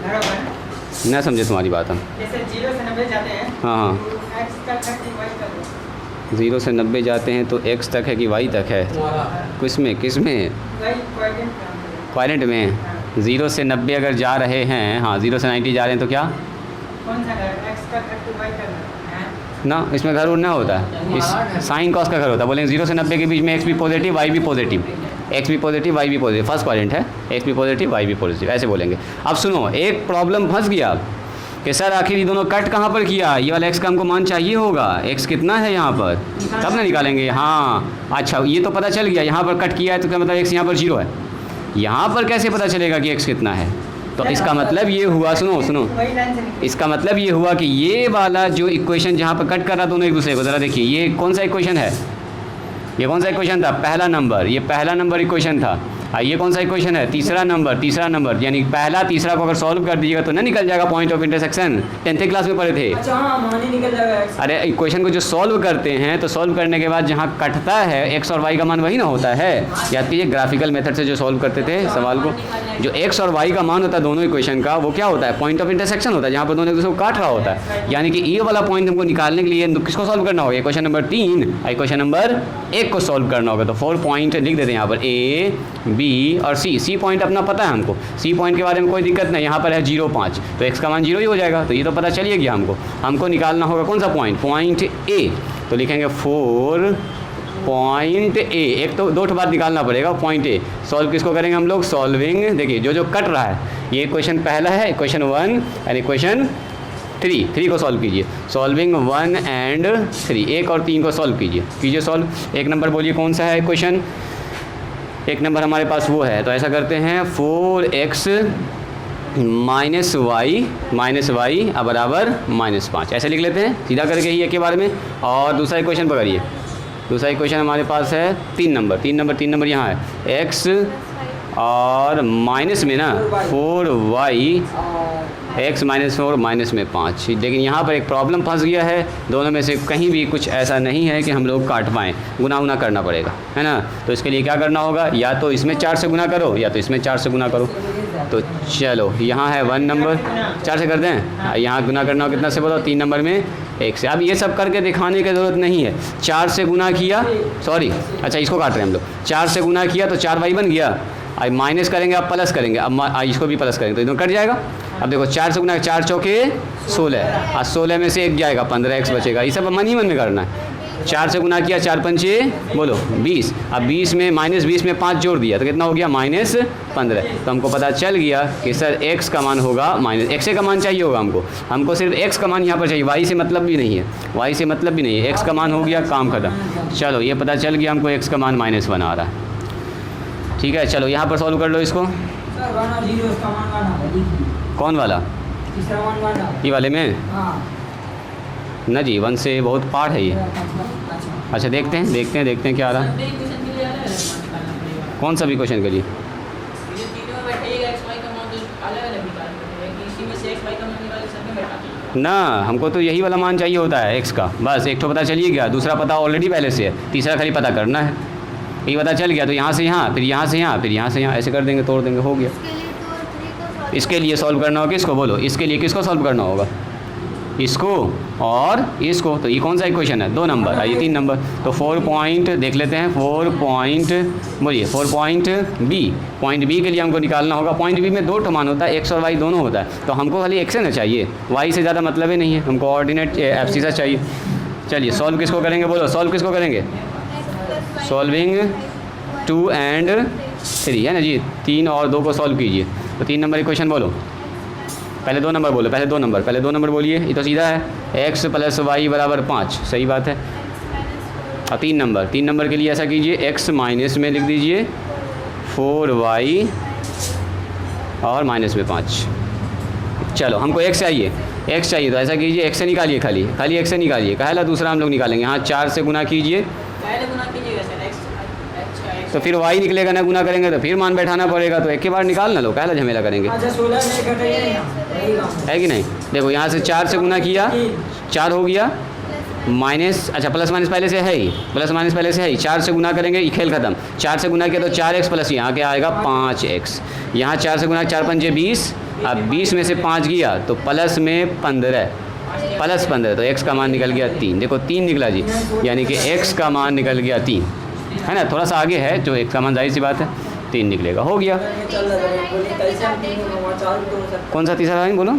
बराबर ना समझे तुम्हारी बात हम। जैसे 0 से 90 जाते हैं हाँ हाँ, तो x तक है कि y तक है? 0 से 90 जाते हैं तो x तक है कि y तक है? किस में y कोएफिशिएंट क्वाड्रेंट में 0 से 90 अगर जा रहे हैं, हाँ 0 से 90 जा रहे हैं तो क्या कौन सा घर x तक है कि y तक है? ना, इसमें घर उड़ ना होता है, इस साइन कॉस का घर होता है। बोलेंगे 0 से 90 के बीच में x भी पॉजिटिव y भी पॉजिटिव, x भी पॉजिटिव y भी पॉजिटिव, फर्स्ट क्वाड्रेंट है, x भी पॉजिटिव y भी पॉजिटिव, ऐसे बोलेंगे। अब सुनो, एक प्रॉब्लम फंस गया कि सर आखिर ये दोनों कट कहाँ पर किया, ये वाला x का हमको मान चाहिए होगा, x कितना है यहाँ पर, तब ना निकालेंगे। हाँ अच्छा, ये तो पता चल गया यहाँ पर कट किया है तो क्या मतलब x यहाँ पर 0 है, यहाँ पर कैसे पता चलेगा कि x कितना है? तो इसका मतलब ये हुआ, सुनो सुनो, वही लाइन से निकले। इसका मतलब ये हुआ कि ये वाला जो इक्वेशन जहाँ पर कट कर रहा दोनों एक दूसरे को, ज़रा देखिए ये कौन सा इक्वेशन है, ये कौन सा इक्वेशन था, पहला नंबर, ये पहला नंबर इक्वेशन था। ये कौन सा इक्वेशन है, तीसरा नंबर, यानी पहला तीसरा को अगर सॉल्व कर दीजिएगा तो ना निकल जाएगा point of intersection, 10th class में पढ़े थे। अच्छा हाँ, मानी निकल जाएगा x। अरे इक्वेशन को जो सॉल्व करते हैं तो सॉल्व करने के बाद जहाँ कटता है x और y का मान वही ना होता है। याद कीजिए ग्राफिकल मेथड से जो सॉल्व करते थे सवाल को, जो x और y का मान होता है दोनों इक्वेशन का, वो क्या होता है, पॉइंट ऑफ इंटरसेक्शन होता है, जहाँ पर दोनों एक दूसरे को काट रहा होता है। यानी कि ये वाला पॉइंट हमको निकालने के लिए किसको सॉल्व करना होगा, इक्वेशन नंबर 3 और इक्वेशन नंबर 1 को सॉल्व करना होगा। तो 4 पॉइंट लिख देते हैं यहाँ पर, A B और C पॉइंट अपना पता है हमको, C पॉइंट के बारे में कोई दिक्कत नहीं। यहाँ पर है 0 5, तो x का मान 0 ही हो जाएगा, तो ये तो पता चलिए गया हमको निकालना होगा कौन सा पॉइंट, पॉइंट A। तो लिखेंगे 4 पॉइंट A, एक तो 2 बात निकालना पड़ेगा, पॉइंट A। सॉल्व किसको करेंगे हम लोग, सॉल्विंग, देखिए जो कट रहा है, ये इक्वेशन पहला है, इक्वेशन 1 एंड इक्वेशन 3 को सॉल्व कीजिए, सॉल्विंग 1 एंड 3, 1 और 3 को सॉल्व कीजिए सॉल्व। 1 नंबर बोलिए कौन सा है इक्वेशन, 1 नंबर हमारे पास वो है, तो ऐसा करते हैं 4x माइनस वाई बराबर -5, ऐसे लिख लेते हैं सीधा करके ही एक के बारे में। और दूसरा इक्वेशन पकड़िए, दूसरा इक्वेशन हमारे पास है 3 नंबर यहाँ है, x और माइनस में ना 4y, x -4 माइनस में 5। लेकिन यहाँ पर एक प्रॉब्लम फंस गया है, दोनों में से कहीं भी कुछ ऐसा नहीं है कि हम लोग काट पाएँ, गुना करना पड़ेगा, है ना। तो इसके लिए क्या करना होगा, या तो इसमें 4 से गुना करो या तो इसमें 4 से गुना करो। तो चलो यहाँ है 1 नंबर, 4 से कर दें, यहाँ गुना करना हो कितना से बोलो, 3 नंबर में 1 से। अब ये सब करके दिखाने की ज़रूरत नहीं है, 4 से गुना किया, सॉरी अच्छा इसको काट रहे हैं हम लोग, 4 से गुना किया तो 4y बन गया, अब माइनस करेंगे, अब प्लस करेंगे, अब इसको भी प्लस करेंगे तो इधर कट जाएगा। अब देखो 4 से गुना, 4 चौके 16, और 16 में से 1 जाएगा, 15x बचेगा। ये सब मन ही मन में करना है। 4 से गुना किया, 4 पंचे बोलो 20, अब 20 में -20 में 5 जोड़ दिया तो कितना हो गया, -15। तो हमको पता चल गया कि सर x का मान होगा x का मान चाहिए होगा हमको सिर्फ x का मान यहाँ पर चाहिए, y से मतलब भी नहीं है, x का मान हो गया, काम खत्म। चलो ये पता चल गया हमको x का मान -1 आ रहा है, ठीक है। चलो यहाँ पर सॉल्व कर लो इसको, सर 1 और 0 इसका मान गाना है, देखिए कौन वाला, तीसरा मान गाना, ये वाले में हाँ ना जी, 1 से बहुत पार्ट है ये। अच्छा देखते हैं क्या आ रहा है, संडे क्वेश्चन के लिए अलग अलग मान निकालना पड़ेगा। कौन सा भी क्वेश्चन करिए। ये जो तीनों में बैठेगा x y का मान तो अलग-अलग निकालना पड़ेगा कि इसी में से x y का मान निकाल के सब में बैठा दीजिए। ना हमको तो यही वाला मान चाहिए होता है x का, बस एक तो पता चलिए गया, दूसरा पता ऑलरेडी पहले से है, तीसरा खाली पता करना है। ये पता चल गया तो यहाँ से यहाँ, फिर यहाँ से यहाँ, फिर यहाँ से यहाँ, ऐसे कर देंगे, तोड़ देंगे, हो गया। इसके लिए सॉल्व करना होगा किसको, बोलो इसके लिए किसको सॉल्व करना होगा, इसको और इसको। तो ये कौन सा इक्वेशन है, 2 नंबर, ये 3 नंबर। तो 4 पॉइंट देख लेते हैं, 4 पॉइंट बोलिए, 4 पॉइंट बी, पॉइंट बी के लिए हमको निकालना होगा। पॉइंट बी में 2 मान होता है, x और y दोनों होता है, तो हमको खाली x ना चाहिए, y से ज़्यादा मतलब ही नहीं है, हमको ऑर्डिनेट एब्सिसा चाहिए। चलिए सॉल्व किसको करेंगे, बोलो सॉल्व किसको करेंगे, सॉल्विंग 2 एंड 3 है ना जी, 3 और 2 को सॉल्व कीजिए। तो 3 नंबर इक्वेशन बोलो, पहले 2 नंबर बोलो, पहले 2 नंबर बोलिए, ये तो सीधा है, x + y = 5, सही बात है। और 3 नंबर के लिए ऐसा कीजिए, x माइनस में लिख दीजिए 4y और माइनस में 5। चलो हमको x चाहिए तो ऐसा कीजिए, x से निकालिए, खाली x से निकालिए, कहला दूसरा हम लोग निकालेंगे। हाँ 4 से गुना कीजिए, पहले गुना कीजिएगा सर x तो फिर y निकलेगा ना, गुना करेंगे तो फिर मान बैठाना पड़ेगा, तो एक के बार निकाल ना लो, कहला झमेला करेंगे, अच्छा 16 नहीं कटेगा यहाँ, है कि नहीं। देखो यहाँ से 4 से गुना किया, 4 हो गया, माइनस, अच्छा प्लस माइनस पहले से है ही, प्लस माइनस पहले से है ही, 4 से गुना करेंगे, ये खेल खत्म। 4 से गुना किया तो 4x प्लस यहाँ क्या आएगा 5x। यहाँ 4 से गुना 4 पंजे 20, अब 20 में से 5 गया तो प्लस में 15, प्लस 15 तो x का मान निकल गया 3। देखो 3 निकला जी, यानी कि x का मान निकल गया 3, है ना। थोड़ा सा आगे है जो x का मान, जाहिर सी बात है 3 निकलेगा, हो गया। कौन सा तीसरा लाइन बोलो?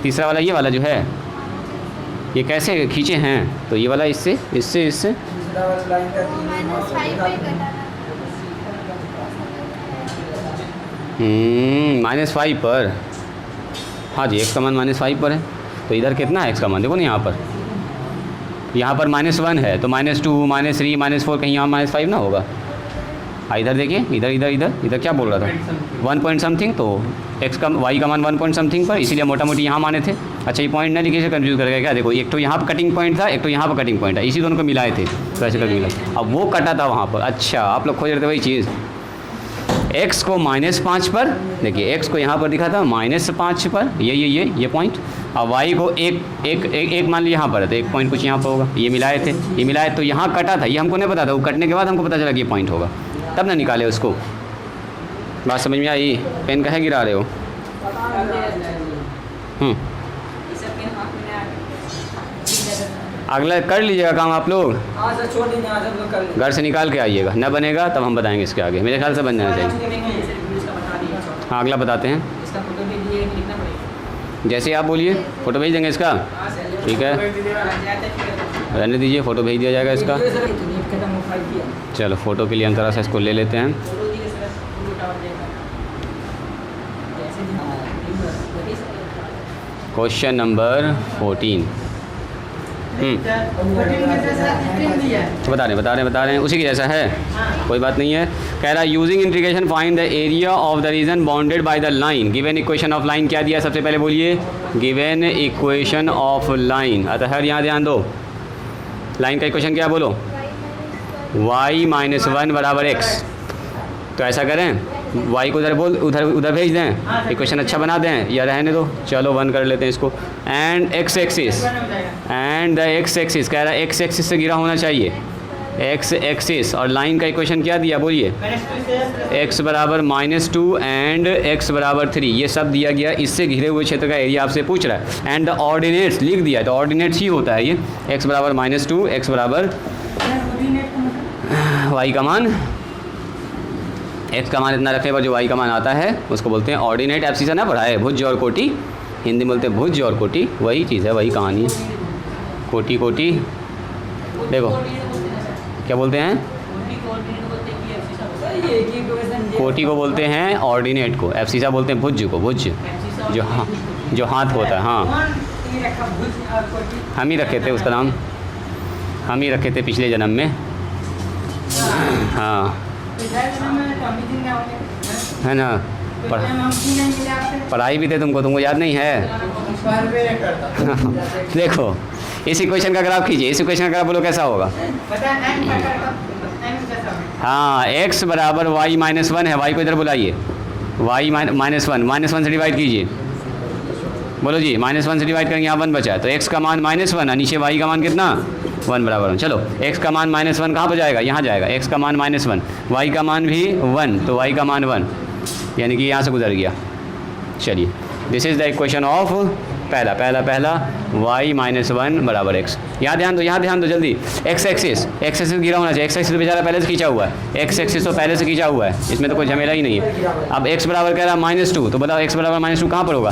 तीसरा वाला ये वाला जो है, ये कैसे खींचे हैं? तो ये वाला इससे इससे इससे -5 पर, हाँ जी x का मान -5 पर है। तो इधर कितना है x का मान? देखो ना यहाँ पर -1 है तो -2 -3 -4 कहीं यहाँ -5 ना होगा। इधर देखिए, इधर इधर इधर इधर क्या बोल रहा था 1 पॉइंट समथिंग, तो x का y का मान 1 पॉइंट समथिंग पर, इसीलिए मोटा मोटी यहाँ माने थे। अच्छा ये पॉइंट ना लिखे से कन्फ्यूज़ करेगा क्या? देखो एक तो यहाँ पर कटिंग पॉइंट था, एक तो यहाँ पर कटिंग पॉइंट है, इसी दोनों को मिलाए थे तो ऐसे करके मिला, अब वो कटा था वहाँ पर। अच्छा आप लोग खोज रहे थे वही चीज़, x को -5 पर, देखिए x को यहाँ पर दिखा था -5 पर, ये पॉइंट, और y को एक मान लिया यहाँ पर है तो 1 पॉइंट कुछ यहाँ पर होगा, ये मिलाए थे, ये मिलाए तो यहाँ कटा था, ये हमको नहीं पता था, वो कटने के बाद हमको पता चला कि ये पॉइंट होगा, तब ना निकाले उसको। बात समझ में आई? पेन काहे गिरा रहे हो? अगला कर लीजिएगा काम आप लोग, घर से निकाल के आइएगा, न बनेगा तब हम बताएंगे इसके आगे, मेरे ख्याल से बन जाना चाहिए। हाँ अगला बताते हैं, जैसे आप बोलिए फ़ोटो भेज देंगे इसका, ठीक है रहने दीजिए, फ़ोटो भेज दिया जाएगा इसका। चलो फ़ोटो के लिए हम थोड़ा सा इसको ले लेते हैं। Question number 14। बता रहे हैं उसी की जैसा है, कोई बात नहीं है। कह रहा है using integration find the area of the region bounded by the line. Given equation of line क्या दिया सबसे पहले बोलिए? Given equation of line. अतः यहाँ ध्यान दो, लाइन का इक्वेशन क्या बोलो? y - 1 बराबर x। तो ऐसा करें y को उधर भेज दें, इक्वेशन अच्छा बना दें, या रहने दो, चलो 1 कर लेते हैं इसको। And x axis, and the x axis, कह रहा है x एक्सिस से घिरा होना चाहिए, x एक्सिस। और लाइन का इक्वेशन क्या दिया बोलिए? x बराबर -2 एंड x बराबर 3, ये सब दिया गया। इससे घिरे हुए क्षेत्र का एरिया आपसे पूछ रहा है। एंड द ऑर्डिनेट्स लिख दिया, तो ऑर्डिनेट्स ही होता है ये, x बराबर -2, x बराबर y का मान, x का मान इतना रखने पर जो y का मान आता है उसको बोलते हैं ऑर्डिनेट। एफसी से ना पढ़ा है, भुज और कोटि, हिंदी में बोलते हैं भुज और कोटि, वही चीज़ है, वही कहानी है। कोटि कोटि देखो क्या बोलते हैं, कोटि को बोलते हैं ऑर्डिनेट को, एफसीसा बोलते हैं भुज को, भुज जो हाथ होता है। हाँ हम ही रखे थे उसका नाम, हम ही रखे थे पिछले जन्म में। हाँ है ना, पढ़ाई भी थे तुमको याद नहीं है? देखो इस इक्वेशन का ग्राफ खींचिए, इस इक्वेशन का ग्राफ बोलो कैसा होगा? हाँ x बराबर y - 1 है, y को इधर बुलाइए, y -1 से डिवाइड कीजिए, बोलो जी -1 से डिवाइड करेंगे, यहाँ 1 बचा है, तो x का मान -1 और नीचे y का मान कितना? 1 बराबर 1। चलो x का मान -1 कहाँ पर जाएगा? यहाँ जाएगा, x का मान -1, y का मान भी 1, तो y का मान 1, यानी कि यहाँ से गुजर गया। चलिए this is the equation of पहला y - 1 बराबर x। यहाँ ध्यान दो जल्दी, x एक्सिस गिरा होना चाहिए, x एक्सिस तो बेचारा पहले से खींचा हुआ है, x एक्सिस तो पहले से खींचा हुआ है, इसमें तो कोई झमेला ही नहीं है। अब x बराबर कह रहा है -2, तो बताओ x बराबर -2 कहाँ पर होगा?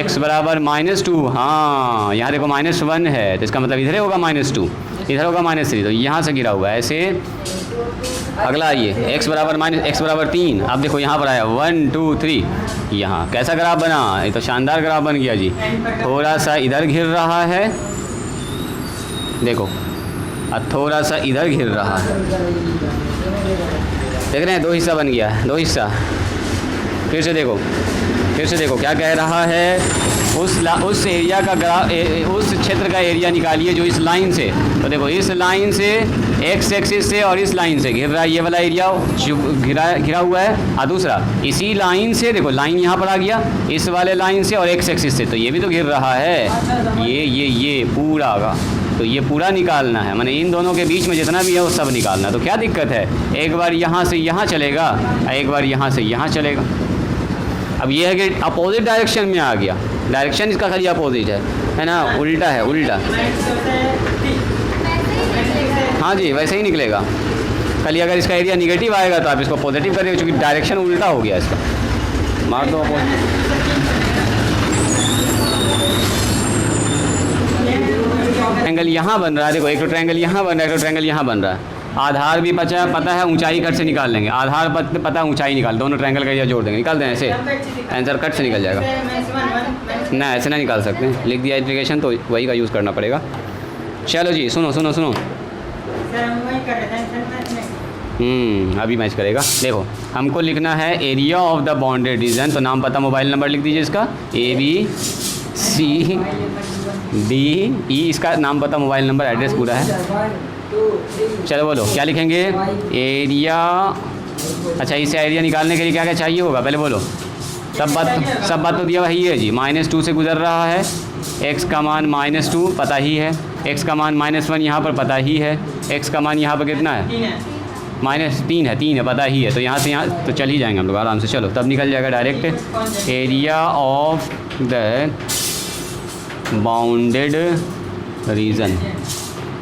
x बराबर -2, हाँ यहाँ देखो -1 है, तो इसका मतलब इधर होगा -2, इधर होगा -3, तो यहाँ से गिरा हुआ है ऐसे। अगला आइए x बराबर 3, अब देखो यहाँ पर आया 1 2 3, यहाँ कैसा ग्राफ बना? ये तो शानदार ग्राफ बन गया जी। थोड़ा सा इधर घिर रहा है, देखो अब थोड़ा सा इधर घिर रहा है, देख रहे हैं? 2 हिस्सा बन गया है, 2 हिस्सा। फिर से देखो क्या कह रहा है? उस एरिया का उस क्षेत्र का एरिया निकालिए जो इस लाइन से, तो देखो इस लाइन से एक्स एक्सिस से और इस लाइन से घिर रहा है, ये वाला एरिया जो घिरा हुआ है। और दूसरा इसी लाइन से, देखो लाइन यहाँ पर आ गया, इस वाले लाइन से और एक्स एक्सिस से, तो ये भी तो घिर रहा है, ये पूरा का, तो ये पूरा निकालना है, माने इन दोनों के बीच में जितना भी है वो सब निकालना। तो क्या दिक्कत है, एक बार यहाँ से यहाँ चलेगा, एक बार यहाँ से यहाँ चलेगा। अब ये है कि अपोजिट डायरेक्शन में आ गया, डायरेक्शन इसका खाली अपोजिट है ना, उल्टा है, उल्टा। हाँ जी, वैसे ही निकलेगा। खाली अगर इसका एरिया निगेटिव आएगा तो आप इसको पॉजिटिव करिए, क्योंकि डायरेक्शन उल्टा हो गया इसका। मार दो ट्रायंगल यहाँ बन रहा है, देखो एक तो ट्रायंगल यहाँ बन रहा है, एक तो ट्रायंगल यहाँ बन रहा है। आधार भी पता है, ऊंचाई कट से निकाल लेंगे, आधार पता है, ऊंचाई निकाल, दोनों ट्रायंगल का एरिया जोड़ देंगे, निकाल दें ऐसे, आंसर कट से निकल जाएगा। ना ऐसे ना निकाल सकते, लिख दिया एप्लीकेशन तो वही का यूज़ करना पड़ेगा। चलो जी, सुनो अभी मैच करेगा। देखो हमको लिखना है area of the bounded reason, तो नाम पता मोबाइल नंबर लिख दीजिए इसका, ABCDE, इसका नाम पता मोबाइल नंबर एड्रेस पूरा है। चलो बोलो क्या लिखेंगे, एरिया। अच्छा, इसे एरिया निकालने के लिए क्या क्या चाहिए होगा, पहले बोलो। सब बात तो दिया वही है जी। -2 से गुजर रहा है, x का मान -2 पता ही है, x का मान -1 यहाँ पर पता ही है, x का मान यहाँ पर कितना है, -3 है, 3 है पता ही है, तो यहाँ से यहाँ तो चल ही जाएंगे हम लोग आराम से। चलो तब निकल जाएगा direct, area of the bounded reason.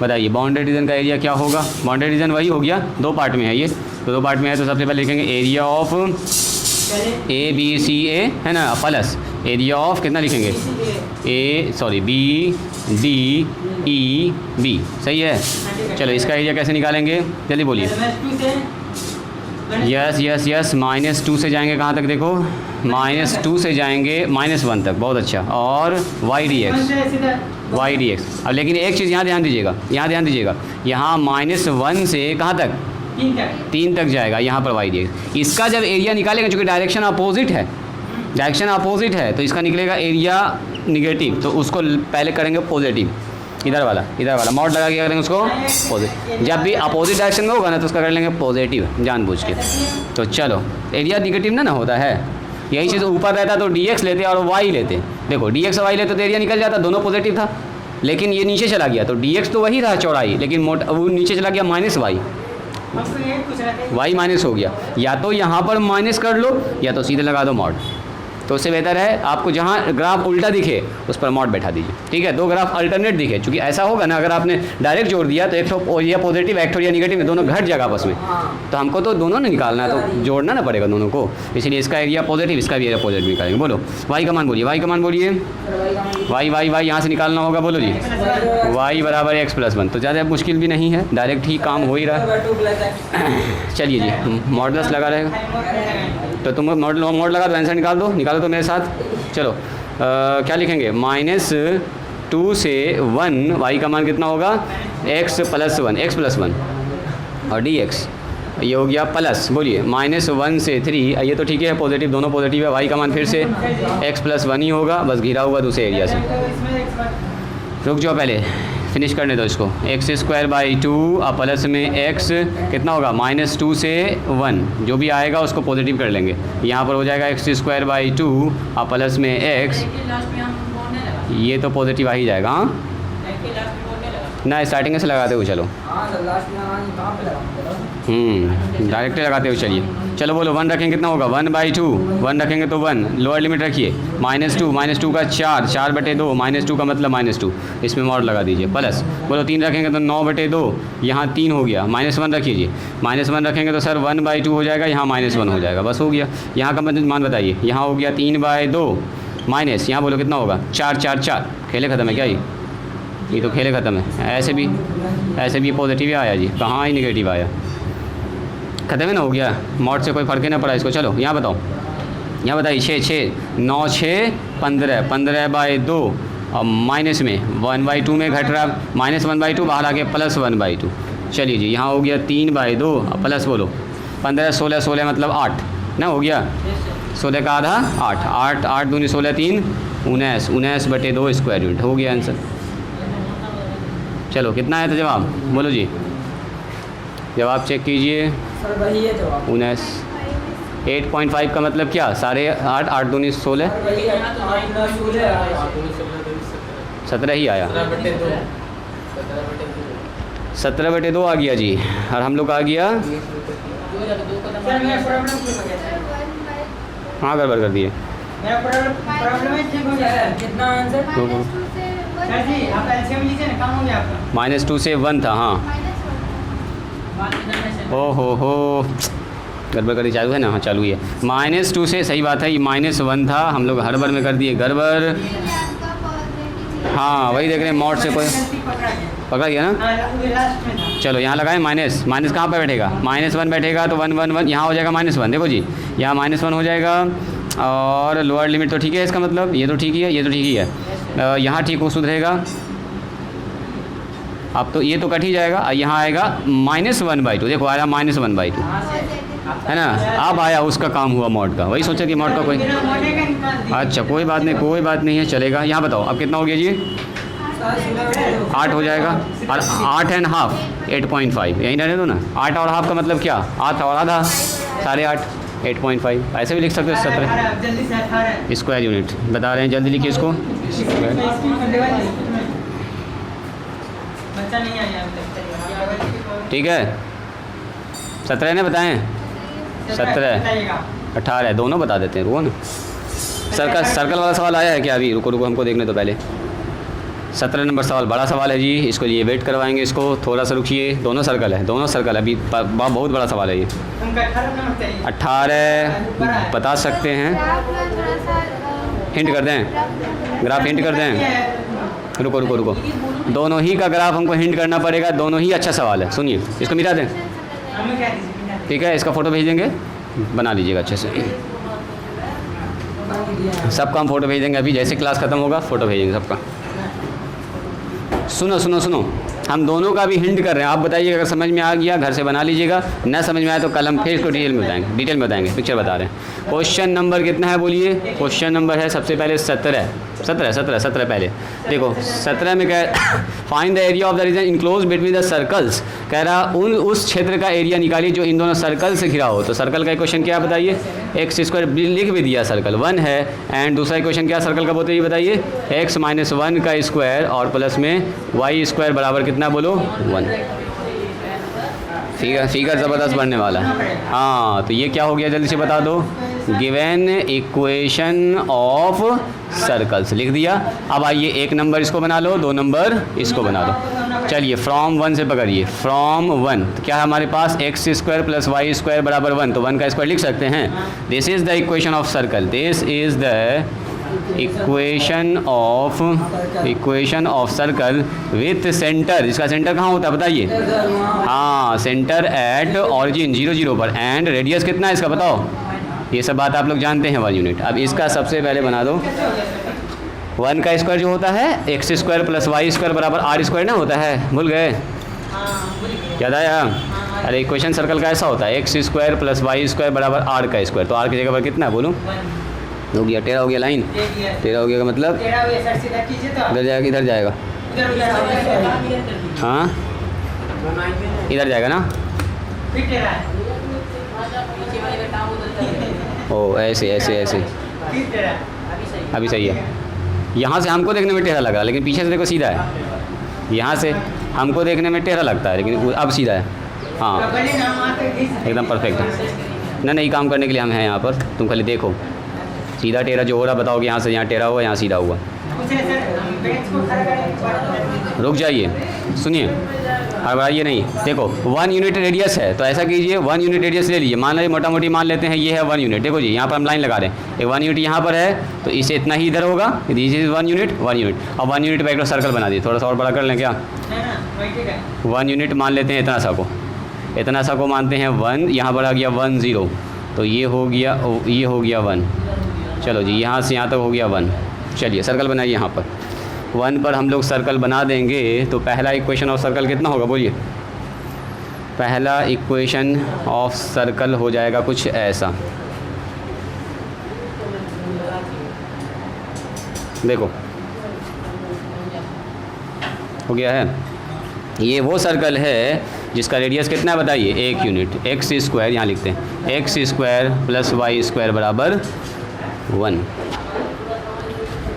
बताइए बाउंडेड रीजन का एरिया क्या होगा। बाउंडेड रीजन वही हो गया, 2 पार्ट में है ये, तो 2 पार्ट में है, तो सबसे पहले लिखेंगे एरिया ऑफ ABCA है ना, प्लस एरिया ऑफ कितना लिखेंगे, BDEB, सही है। चलो इसका एरिया कैसे निकालेंगे, जल्दी बोलिए। यस, -2 से जाएंगे कहाँ तक, देखो -2 से जाएंगे -1 तक, बहुत अच्छा। और y dx। अब लेकिन एक चीज़ यहाँ ध्यान दीजिएगा, यहाँ -1 से कहाँ तक, 3 तक जाएगा, यहाँ पर y dx। इसका जब एरिया निकालेंगे, चूँकि डायरेक्शन अपोजिट है, तो इसका निकलेगा एरिया निगेटिव, तो उसको पहले करेंगे पॉजिटिव, इधर वाला मॉड लगा के करेंगे उसको पॉजिटिव। जब भी अपोजिट डायरेक्शन में होगा ना तो उसका कर लेंगे पॉजिटिव जानबूझ के। तो चलो एरिया निगेटिव ना होता है, यही चीज़ ऊपर रहता तो dx लेते और y लेते। देखो dx और y लेते तो एरिया निकल जाता, दोनों पॉजिटिव था, लेकिन ये नीचे चला गया तो dx तो वही था चौड़ाई, लेकिन वो नीचे चला गया -y, y माइनस हो गया। या तो यहाँ पर माइनस कर लो या तो सीधे लगा दो मॉड, तो उससे बेहतर है आपको जहाँ ग्राफ उल्टा दिखे उस पर मॉड बैठा दीजिए, ठीक है। 2 ग्राफ अल्टरनेट दिखे, क्योंकि ऐसा होगा ना अगर आपने डायरेक्ट जोड़ दिया तो एक तो या पॉजिटिव एक या निगेटिव में दोनों घट जाएगा आपस में, तो हमको तो दोनों ने निकालना है, तो जोड़ना ना पड़ेगा दोनों को, इसलिए इसका एरिया पॉजिटिव, इसका भी एरिया पॉजिटिव निकालेंगे। बोलो y का मान बोलिए, y यहाँ से निकालना होगा, बोलो जी y बराबर x+1, तो ज़्यादा मुश्किल भी नहीं है, डायरेक्ट ही काम हो ही रहा है। चलिए जी मॉडल्स लगा रहेगा, तो तुम मॉड लगा दो, आंसर निकालो तो मेरे साथ। चलो क्या लिखेंगे, -2 से 1, y का मान कितना होगा, x+1 और dx, ये हो गया प्लस, बोलिए -1 से 3, ये तो ठीक है पॉजिटिव, दोनों पॉजिटिव है, y का मान फिर से x+1 ही होगा, बस घिरा हुआ दूसरे एरिया से। रुक जाओ पहले फिनिश करने दो इसको, x²/2 और प्लस में x कितना होगा, -2 से 1, जो भी आएगा उसको पॉजिटिव कर लेंगे, यहाँ पर हो जाएगा x²/2 और प्लस में x, ये तो पॉजिटिव आ ही जाएगा। हाँ ना, स्टार्टिंग से लगाते हुए चलो, डायरेक्ट लगाते हुए चलिए। चलो बोलो 1 रखेंगे कितना होगा, 1/2, 1 रखेंगे तो 1, लोअर लिमिट रखिए, -2 का 4/2, -2 का मतलब -2, इसमें मॉड लगा दीजिए, प्लस बोलो 3 रखेंगे तो 9/2, यहाँ 3 हो गया, -1 रखिए, -1 रखेंगे तो सर 1/2 हो जाएगा, यहाँ -1 हो जाएगा, बस हो गया। यहाँ का मान बताइए, यहाँ हो गया 3/2 माइनस, यहाँ बोलो कितना होगा, 4, खेले ख़त्म है क्या, ये तो खेले ख़त्म है। ऐसे भी पॉजिटिव ही आया जी, कहाँ ही निगेटिव आया, ख़त्म है ना, हो गया, मॉड से कोई फ़र्क ही ना पड़ा इसको। चलो यहाँ बताओ, यहाँ बताइए 6, 9, 6, 15/2 और माइनस में 1/2 में घट रहा, -1/2 बाहर आके +1/2। चलिए जी यहाँ हो गया 3/2 और प्लस बोलो 15, 16 मतलब 8 ना, हो गया 16 का आधा 8, 8 दूनी 16, 3 19/2 स्क्वायर यूनिट हो गया आंसर। चलो कितना आया था जवाब, बोलो जी, जवाब चेक कीजिए। सर वही है जवाब। 19 8.5 का मतलब क्या, 8.5 8 दूनी 16 वही है, 8 9 16 17 ही आया, 17/2 आ गया जी। और हम लोग आ गया, सर मेरा प्रॉब्लम ठीक हो गया सर। हाँ गड़बड़ कर दिए। मेरा प्रॉब्लम है ठीक हो गया सर। कितना आंसर? सर जी आप एलसीएम लीजिए ना, काम हो गया आपका। -2 से 1 था, हाँ। ओ हो गड़बड़ करी चालू है ना, हाँ चालू ही है। -2 से, सही बात है, ये -1 था, हम लोग हड़बड़ में कर दिए गड़बड़। हाँ वही देख रहे हैं, मॉड से कोई पकड़ा गया ना। लास्ट में था। चलो यहाँ लगाएं माइनस, माइनस कहाँ पर बैठेगा, -1 बैठेगा तो 1 1 1 यहाँ हो जाएगा -1, देखो जी यहाँ -1 हो जाएगा। और लोअर लिमिट तो ठीक है, इसका मतलब ये तो ठीक ही है, ये तो ठीक ही है, यहाँ ठीक हो सुधरेगा। अब तो ये तो कट ही जाएगा, यहाँ आएगा -1/2, देखो आया -1/2 है ना। अब आया उसका काम हुआ मॉड का, वही सोचा कि मॉड का कोई, मेरा मोटे का निकाल दिया। अच्छा कोई बात नहीं, कोई बात नहीं है, चलेगा। यहाँ बताओ अब कितना हो गया जी, 8 हो जाएगा, और 8 एंड हाफ 8.5, यहीं रहने दो ना। 8 और हाफ का मतलब क्या, 8 और आधा 8.5, 8.5 ऐसे भी लिख सकते हो। 17 18 जल्दी से 18 स्क्वायर यूनिट बता रहे हैं, जल्दी लिखिए इसको। बच्चा नहीं आया अभी तक। ठीक है, 17 ने बताएं, 17 बताइएगा। 18 दोनों बता देते हैं, रुको ना। सर्कल वाला सवाल आया है क्या अभी, रुको हमको देखने तो पहले। 17 नंबर सवाल बड़ा सवाल है जी, इसको लिए वेट करवाएंगे, इसको थोड़ा सा रुकिए। दोनों सर्कल है, अभी बहुत बड़ा सवाल है ये। उनका 18 नंबर चाहिए। 18 बता सकते हैं, हिंट कर दें, ग्राफ हिंट कर दें। रुको, दोनों ही का ग्राफ हमको हिंट करना पड़ेगा, दोनों ही अच्छा सवाल है। सुनिए, इसको मिटा दें, हमें क्या दीजिए? ठीक है, इसका फ़ोटो भेज देंगे, बना लीजिएगा अच्छे से। सबका हम फ़ोटो भेज देंगे, अभी जैसे क्लास ख़त्म होगा फ़ोटो भेजेंगे सबका। सुनो, हम दोनों का भी हिंट कर रहे हैं, आप बताइए अगर समझ में आ गया घर से बना लीजिएगा, न समझ में आए तो कल हम फिर इसको डिटेल में बताएंगे, पिक्चर बता रहे हैं। क्वेश्चन नंबर कितना है बोलिए, क्वेश्चन नंबर है सबसे पहले 17 पहले देखो। 17 में कह find the area of the region enclose between the circles, कह रहा उस क्षेत्र का एरिया निकालिए जो इन दोनों सर्कल से घिरा हो। तो सर्कल का क्वेश्चन क्या बताइए, x² लिख भी दिया, सर्कल 1 है, एंड दूसरा क्वेश्चन क्या सर्कल का बोलते हैं ये बताइए, x - 1 का स्क्वायर और प्लस में y² बराबर कितना बोलो 1। फिगर ज़बरदस्त बनने वाला है। हाँ तो ये क्या हो गया जल्दी से बता दो, गिवन इक्वेशन ऑफ सर्कल्स लिख दिया। अब आइए 1 नंबर इसको बना लो, 2 नंबर इसको बना लो। चलिए फ्रॉम 1 से पकड़िए, फ्रॉम 1 तो क्या है हमारे पास x² + y² बराबर 1, तो 1 का स्क्वायर लिख सकते हैं। This is the equation of circle, this is the equation of circle with centre. इसका सेंटर कहाँ होता है बताइए, हाँ सेंटर एट ऑरिजिन 0 0 पर, एंड रेडियस कितना है इसका बताओ, ये सब बात आप लोग जानते हैं 1 यूनिट। अब इसका सबसे पहले बना दो, 1 का स्क्वायर जो होता है x² + y² बराबर r² ना होता है, भूल गए, याद आया। अरे इक्वेशन सर्कल का ऐसा होता है x² + y² बराबर r का स्क्वायर, तो r की जगह पर कितना है बोलो, हो गया टेढ़ा हो गया लाइन, टेढ़ा हो गया का मतलब इधर जाएगा, इधर जाएगा, हाँ इधर जाएगा ना, ओ ऐसे अभी सही है। यहाँ से हमको देखने में टेढ़ा लग रहा है लेकिन पीछे से देखो सीधा है, यहाँ से हमको देखने में टेढ़ा लगता है लेकिन अब सीधा है, हाँ एकदम परफेक्ट है। नहीं काम करने के लिए हम हैं यहाँ पर, तुम खाली देखो सीधा टेढ़ा जो हो रहा बताओ कि यहाँ से यहाँ टेढ़ा हुआ, यहाँ सीधा हुआ। रुक जाइए, सुनिए, हड़बड़ाइए नहीं। देखो 1 यूनिट रेडियस है तो ऐसा कीजिए 1 यूनिट रेडियस ले लीजिए, मान लीजिए मोटा मोटी मान लेते हैं ये है 1 यूनिट। देखो जी यहाँ पर हम लाइन लगा रहे हैं, एक 1 यूनिट यहाँ पर है तो इसे इतना ही इधर होगा, दिस इज 1 यूनिट 1 यूनिट। अब 1 यूनिट पर एक सर्कल बना दिए, थोड़ा सा और बड़ा कर लें क्या, 1 यूनिट मान लेते हैं, इतना सा को मानते हैं 1, यहाँ पर आ गया 1 0, तो ये हो गया 1। चलो जी यहाँ से यहाँ तक हो गया 1। चलिए सर्कल बनाइए, यहाँ पर 1 पर हम लोग सर्कल बना देंगे तो पहला इक्वेशन ऑफ सर्कल कितना होगा बोलिए, पहला इक्वेशन ऑफ सर्कल हो जाएगा कुछ ऐसा, देखो हो गया है। ये वो सर्कल है जिसका रेडियस कितना है बताइए, 1 यूनिट। एक्स स्क्वायर यहाँ लिखते हैं, x square plus y square बराबर 1।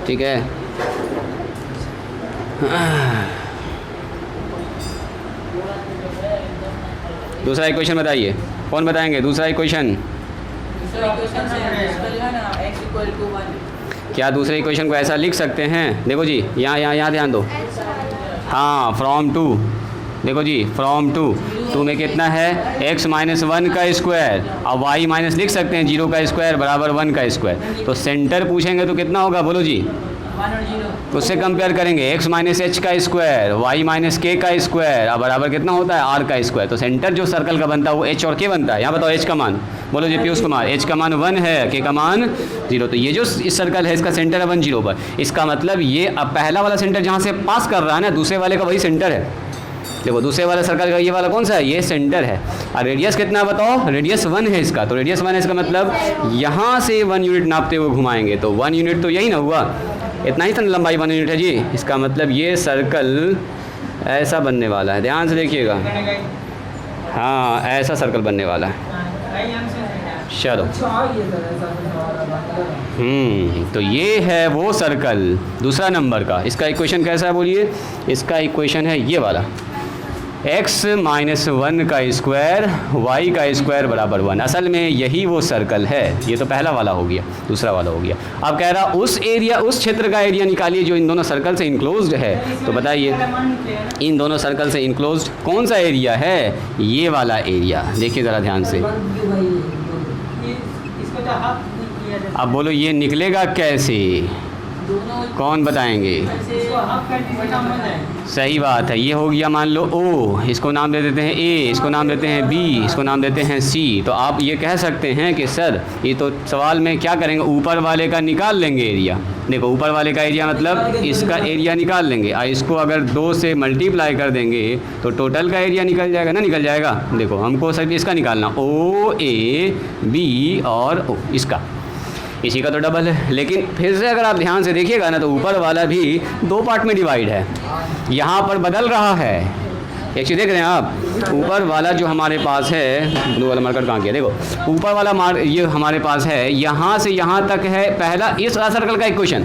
ठीक है। दूसरा इक्वेशन बताइए, कौन बताएंगे दूसरा इक्वेशन? दूसरा इक्वेशन से निकलेगा ना x इक्वल टू 1। क्या दूसरे इक्वेशन को ऐसा लिख सकते हैं? देखो जी, यहाँ ध्यान दो। हाँ, फ्रॉम टू, देखो जी फ्रॉम टू में कितना है, x माइनस 1 का स्क्वायर, और y माइनस लिख सकते हैं 0 का स्क्वायर बराबर 1 का स्क्वायर। तो सेंटर पूछेंगे तो कितना होगा बोलो जी? 1 और 0। तो उससे कंपेयर करेंगे, x माइनस h का स्क्वायर, y माइनस k का स्क्वायर, अब बराबर कितना होता है, r का स्क्वायर। तो सेंटर जो सर्कल का बनता है वो h और k बनता है। यहाँ बताओ h का मान, बोलो जी पीयूष कुमार। h का मान 1 है, k का मान 0। तो ये जो इस सर्कल है इसका सेंटर है 1 0 पर। इसका मतलब ये अब पहला वाला सेंटर जहाँ से पास कर रहा है ना, दूसरे वाले का वही सेंटर है। देखो दूसरे वाला सर्कल का ये वाला कौन सा है, ये सेंटर है। और रेडियस कितना है बताओ? रेडियस 1 है इसका। तो रेडियस 1 है इसका मतलब यहाँ से 1 यूनिट नापते हुए घुमाएंगे तो 1 यूनिट तो यही ना हुआ, इतना ही था लंबाई 1 यूनिट है जी। इसका मतलब ये सर्कल ऐसा बनने वाला है, ध्यान से देखिएगा। हाँ, ऐसा सर्कल बनने वाला है। चलो, अच्छा ये सर ऐसा बनने वाला बात। तो ये है वो सर्कल दूसरा नंबर का। इसका इक्वेशन कैसा है बोलिए? इसका इक्वेशन है ये वाला, x माइनस 1 का स्क्वायर y का स्क्वायर बराबर 1। असल में यही वो सर्कल है। ये तो पहला वाला हो गया, दूसरा वाला हो गया। अब कह रहा उस एरिया, उस क्षेत्र का एरिया निकालिए जो इन दोनों सर्कल से इनक्लोज्ड है। तो बताइए इन दोनों सर्कल से इनक्लोज्ड कौन सा एरिया है? ये वाला एरिया। देखिए ज़रा ध्यान से। इसको तो हाफ किया जाता अब बोलो ये निकलेगा कैसे, कौन बताएंगे? इसको हाफ करके काम होता है। सही बात है। ये हो गया मान लो O, इसको नाम दे देते हैं A, इसको नाम देते हैं B, इसको नाम देते हैं C। तो आप ये कह सकते हैं कि सर ये तो सवाल में क्या करेंगे, ऊपर वाले का निकाल लेंगे एरिया। देखो ऊपर वाले का एरिया मतलब इसका एरिया निकाल लेंगे, और इसको अगर 2 से मल्टीप्लाई कर देंगे तो टोटल का एरिया निकल जाएगा ना, निकल जाएगा। देखो हमको सिर्फ इसका निकालना, O A B और O, इसका, इसी का तो डबल है। लेकिन फिर से अगर आप ध्यान से देखिएगा ना तो ऊपर वाला भी 2 पार्ट में डिवाइड है, यहाँ पर बदल रहा है। एक चीज़ देख रहे हैं आप, ऊपर वाला जो हमारे पास है, ब्लू वाला मार्कर कहाँ गया, देखो ऊपर वाला ये हमारे पास है, यहाँ से यहाँ तक है पहला इस सर्कल का इक्वेशन।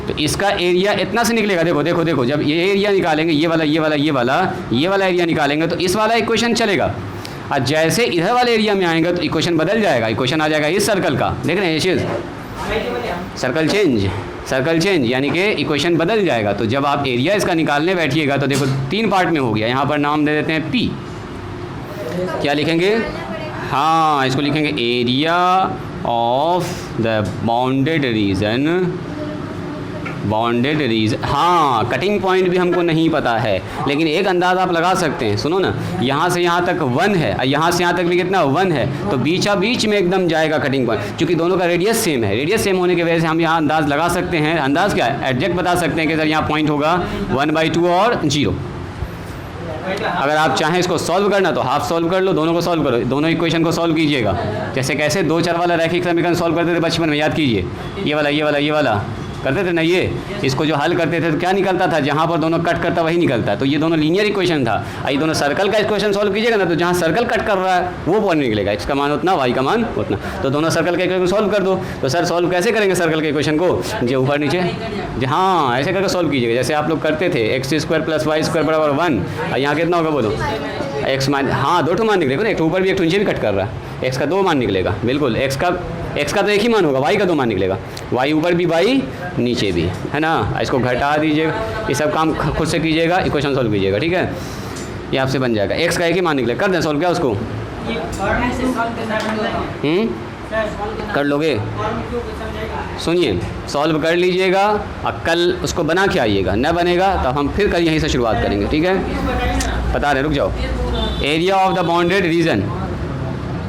तो इसका एरिया इतना से निकलेगा। देखो देखो देखो, जब ये एरिया निकालेंगे, ये वाला ये वाला ये वाला ये वाला एरिया निकालेंगे तो इस वाला इक्वेशन चलेगा, और जैसे इधर वाले एरिया में आएंगे तो इक्वेशन बदल जाएगा। इक्वेशन आ जाएगा इस सर्कल का, देख रहे हैं ये चीज़, सर्कल चेंज यानी कि इक्वेशन बदल जाएगा। तो जब आप एरिया इसका निकालने बैठिएगा तो देखो 3 पार्ट में हो गया। यहाँ पर नाम दे देते हैं P, क्या लिखेंगे? हाँ, इसको लिखेंगे area of the bounded reason. हाँ, कटिंग पॉइंट भी हमको नहीं पता है, लेकिन एक अंदाज़ आप लगा सकते हैं। सुनो ना, यहाँ से यहाँ तक 1 है, और यहाँ से यहाँ तक भी कितना 1 है, तो बीच में एकदम जाएगा कटिंग पॉइंट। क्योंकि दोनों का रेडियस सेम है, रेडियस सेम होने की वजह से हम यहाँ अंदाज़ लगा सकते हैं। अंदाज़ क्या है, एग्जैक्ट बता सकते हैं कि सर यहाँ पॉइंट होगा 1/2 और 0। अगर आप चाहें इसको सॉल्व करना तो हाफ सॉल्व कर लो, दोनों को सॉल्व करो, दोनों इक्वेशन को सॉल्व कीजिएगा। जैसे कैसे 2 चर वाला रैखिक समीकरण सॉल्व करते थे बचपन में, याद कीजिए, ये वाला करते थे ना। ये इसको जो हल करते थे तो क्या निकलता था, जहाँ पर दोनों कट करता वही निकलता है। तो ये दोनों लीनियर इक्वेशन था। ये दोनों सर्कल का इक्वेशन सॉल्व कीजिएगा ना तो जहाँ सर्कल कट कर रहा है वो पॉइंट निकलेगा, x का मान उतना, y का मान उतना। तो दोनों सर्कल के इक्वेशन सॉल्व कर दो। तो सर सॉल्व कैसे करेंगे सर्कल के इक्वेशन को, जो ऊपर नीचे, हाँ ऐसे करके सॉल्व कीजिएगा जैसे आप लोग करते थे, x² + y² बराबर 1। और यहाँ कितना होगा बोलो, x मान, हाँ 2 मान निकलेगा ना, एक ऊपर भी एक नीचे भी कट कर रहा है, x का 2 मान निकलेगा। बिल्कुल, x का तो एक ही मान होगा, y का 2 मान निकलेगा, y ऊपर भी y नीचे भी, है ना। इसको घटा दीजिएगा, ये सब काम खुद से कीजिएगा, इक्वेशन सॉल्व कीजिएगा, ठीक है। ये आपसे बन जाएगा, x का एक ही मान निकलेगा। कर दें सॉल्व क्या उसको, कर लोगे? सुनिए, सॉल्व कर लीजिएगा और कल उसको बना के आइएगा, न बनेगा तो हम फिर कल यहीं से शुरुआत करेंगे, ठीक है। बता रहे, रुक जाओ। Area of the bounded reason,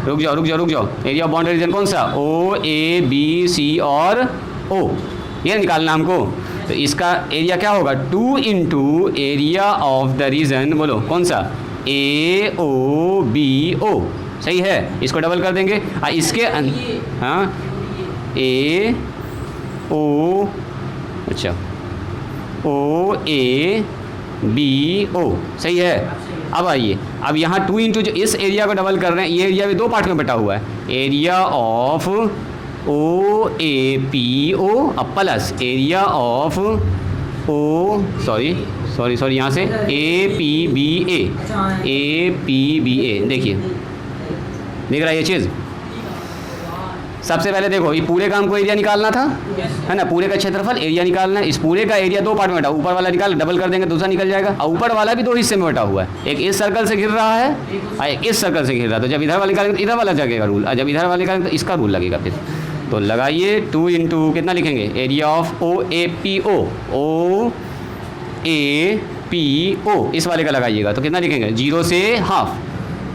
रुक जाओ। एरिया ऑफ बाउंडेड रीजन कौन सा, O A B C और O, ये निकालना हमको। तो इसका एरिया क्या होगा, 2 × एरिया ऑफ द रीजन, बोलो कौन सा, A O B O, सही है। इसको डबल कर देंगे, इसके हाँ A O, अच्छा OABO सही है। अब आइए, अब यहाँ 2 इंटू जो इस एरिया को डबल कर रहे हैं, ये एरिया भी 2 पार्ट में बटा हुआ है, एरिया ऑफ OAPO अब प्लस एरिया ऑफ सॉरी यहाँ से APBA देखिए, दिख रहा है ये चीज़। सबसे पहले देखो, ये पूरे काम को एरिया निकालना था, है ना, पूरे का क्षेत्रफल एरिया निकालना है। इस पूरे का एरिया 2 पार्ट में बटा, ऊपर वाला निकाल, डबल कर देंगे दूसरा निकल जाएगा। और ऊपर वाला भी 2 हिस्से में बटा हुआ है, एक इस सर्कल से घिर रहा है और एक इस सर्कल से घिर रहा है। तो जब इधर वाला निकालेंगे तो इधर वाला जगह का रूल, और जब इधर वाला निकालेंगे तो इसका रूल लगेगा। फिर तो लगाइए 2 इंटू कितना लिखेंगे, एरिया ऑफ OAPO इस वाले का लगाइएगा तो कितना लिखेंगे,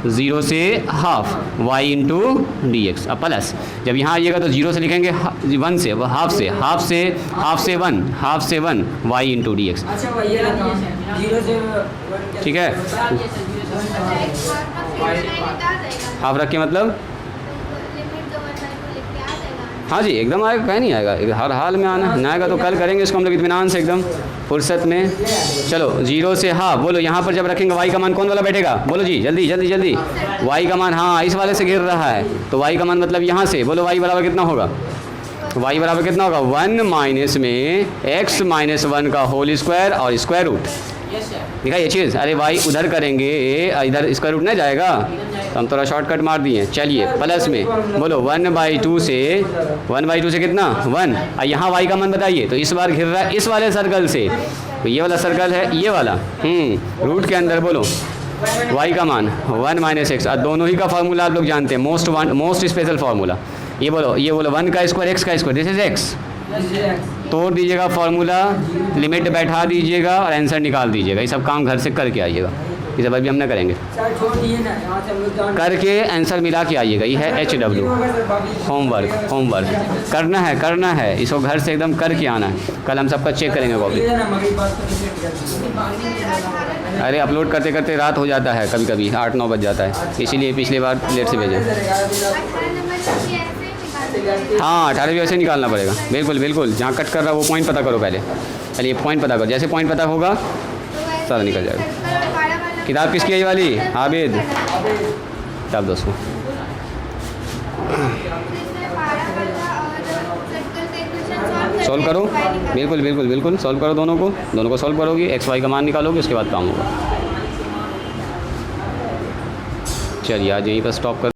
0 से half y into D x. अब प्लस जब यहाँ आइएगा तो 0 से लिखेंगे 1 से, हाफ से 1 y इंटू डी एक्स। अच्छा वही है ना, 0 से 1 ठीक है, हाफ रख के मतलब हाँ जी एकदम आएगा, कहीं नहीं आएगा, हर हाल में आना ना आएगा तो कल करेंगे इसको हम लोग इत्मीनान से एकदम फुर्सत में। चलो 0 से हाफ बोलो, यहाँ पर जब रखेंगे y का मान कौन वाला बैठेगा, बोलो जी जल्दी y का मान, हाँ इस वाले से घिर रहा है तो y का मान मतलब यहाँ से, बोलो y बराबर कितना होगा, y बराबर कितना होगा 1 माइनस में x माइनस 1 का होल स्क्वायर और स्क्वायर रूट। देखा ये चीज़, अरे y उधर करेंगे इधर स्क्वायर रूट नहीं जाएगा, तो हम थोड़ा शॉर्टकट मार दिए। चलिए प्लस में बोलो 1/2 से कितना 1, और यहाँ y का मान बताइए। तो इस बार घिर रहा है इस वाले सर्कल से, तो ये वाला सर्कल है ये वाला, रूट के अंदर बोलो y का मान 1 माइनस एक्स, और दोनों ही का फार्मूला आप लोग जानते हैं, मोस्ट स्पेशल फार्मूला। ये बोलो 1 का स्क्वायर x का स्क्वायर, दिस इज x, तोड़ दीजिएगा फार्मूला, लिमिट बैठा दीजिएगा और आंसर निकाल दीजिएगा। ये सब काम घर से करके आइएगा, ये सब अभी हम ना करेंगे, करके आंसर मिला के आइएगा। ये है HW होमवर्क करना है, इसको घर से एकदम करके आना है। कल हम सबका चेक करेंगे कॉपी। अरे अपलोड करते करते रात हो जाता है, कभी कभी 8-9 बज जाता है, इसीलिए पिछली बार लेट से भेजें। हाँ 18 भी ऐसे निकालना पड़ेगा, बिल्कुल जहाँ कट कर रहा है वो पॉइंट पता करो पहले ये पॉइंट पता करो, जैसे पॉइंट पता होगा सारा निकल जाएगा। किताब किसकी है ये वाली, आबिद किताब दोस्तों। सॉल्व करो, बिल्कुल सॉल्व करो, दोनों को सॉल्व करोगी, XY का मान निकालोगे, उसके बाद काम होगा। चलिए आज यहीं पर स्टॉप कर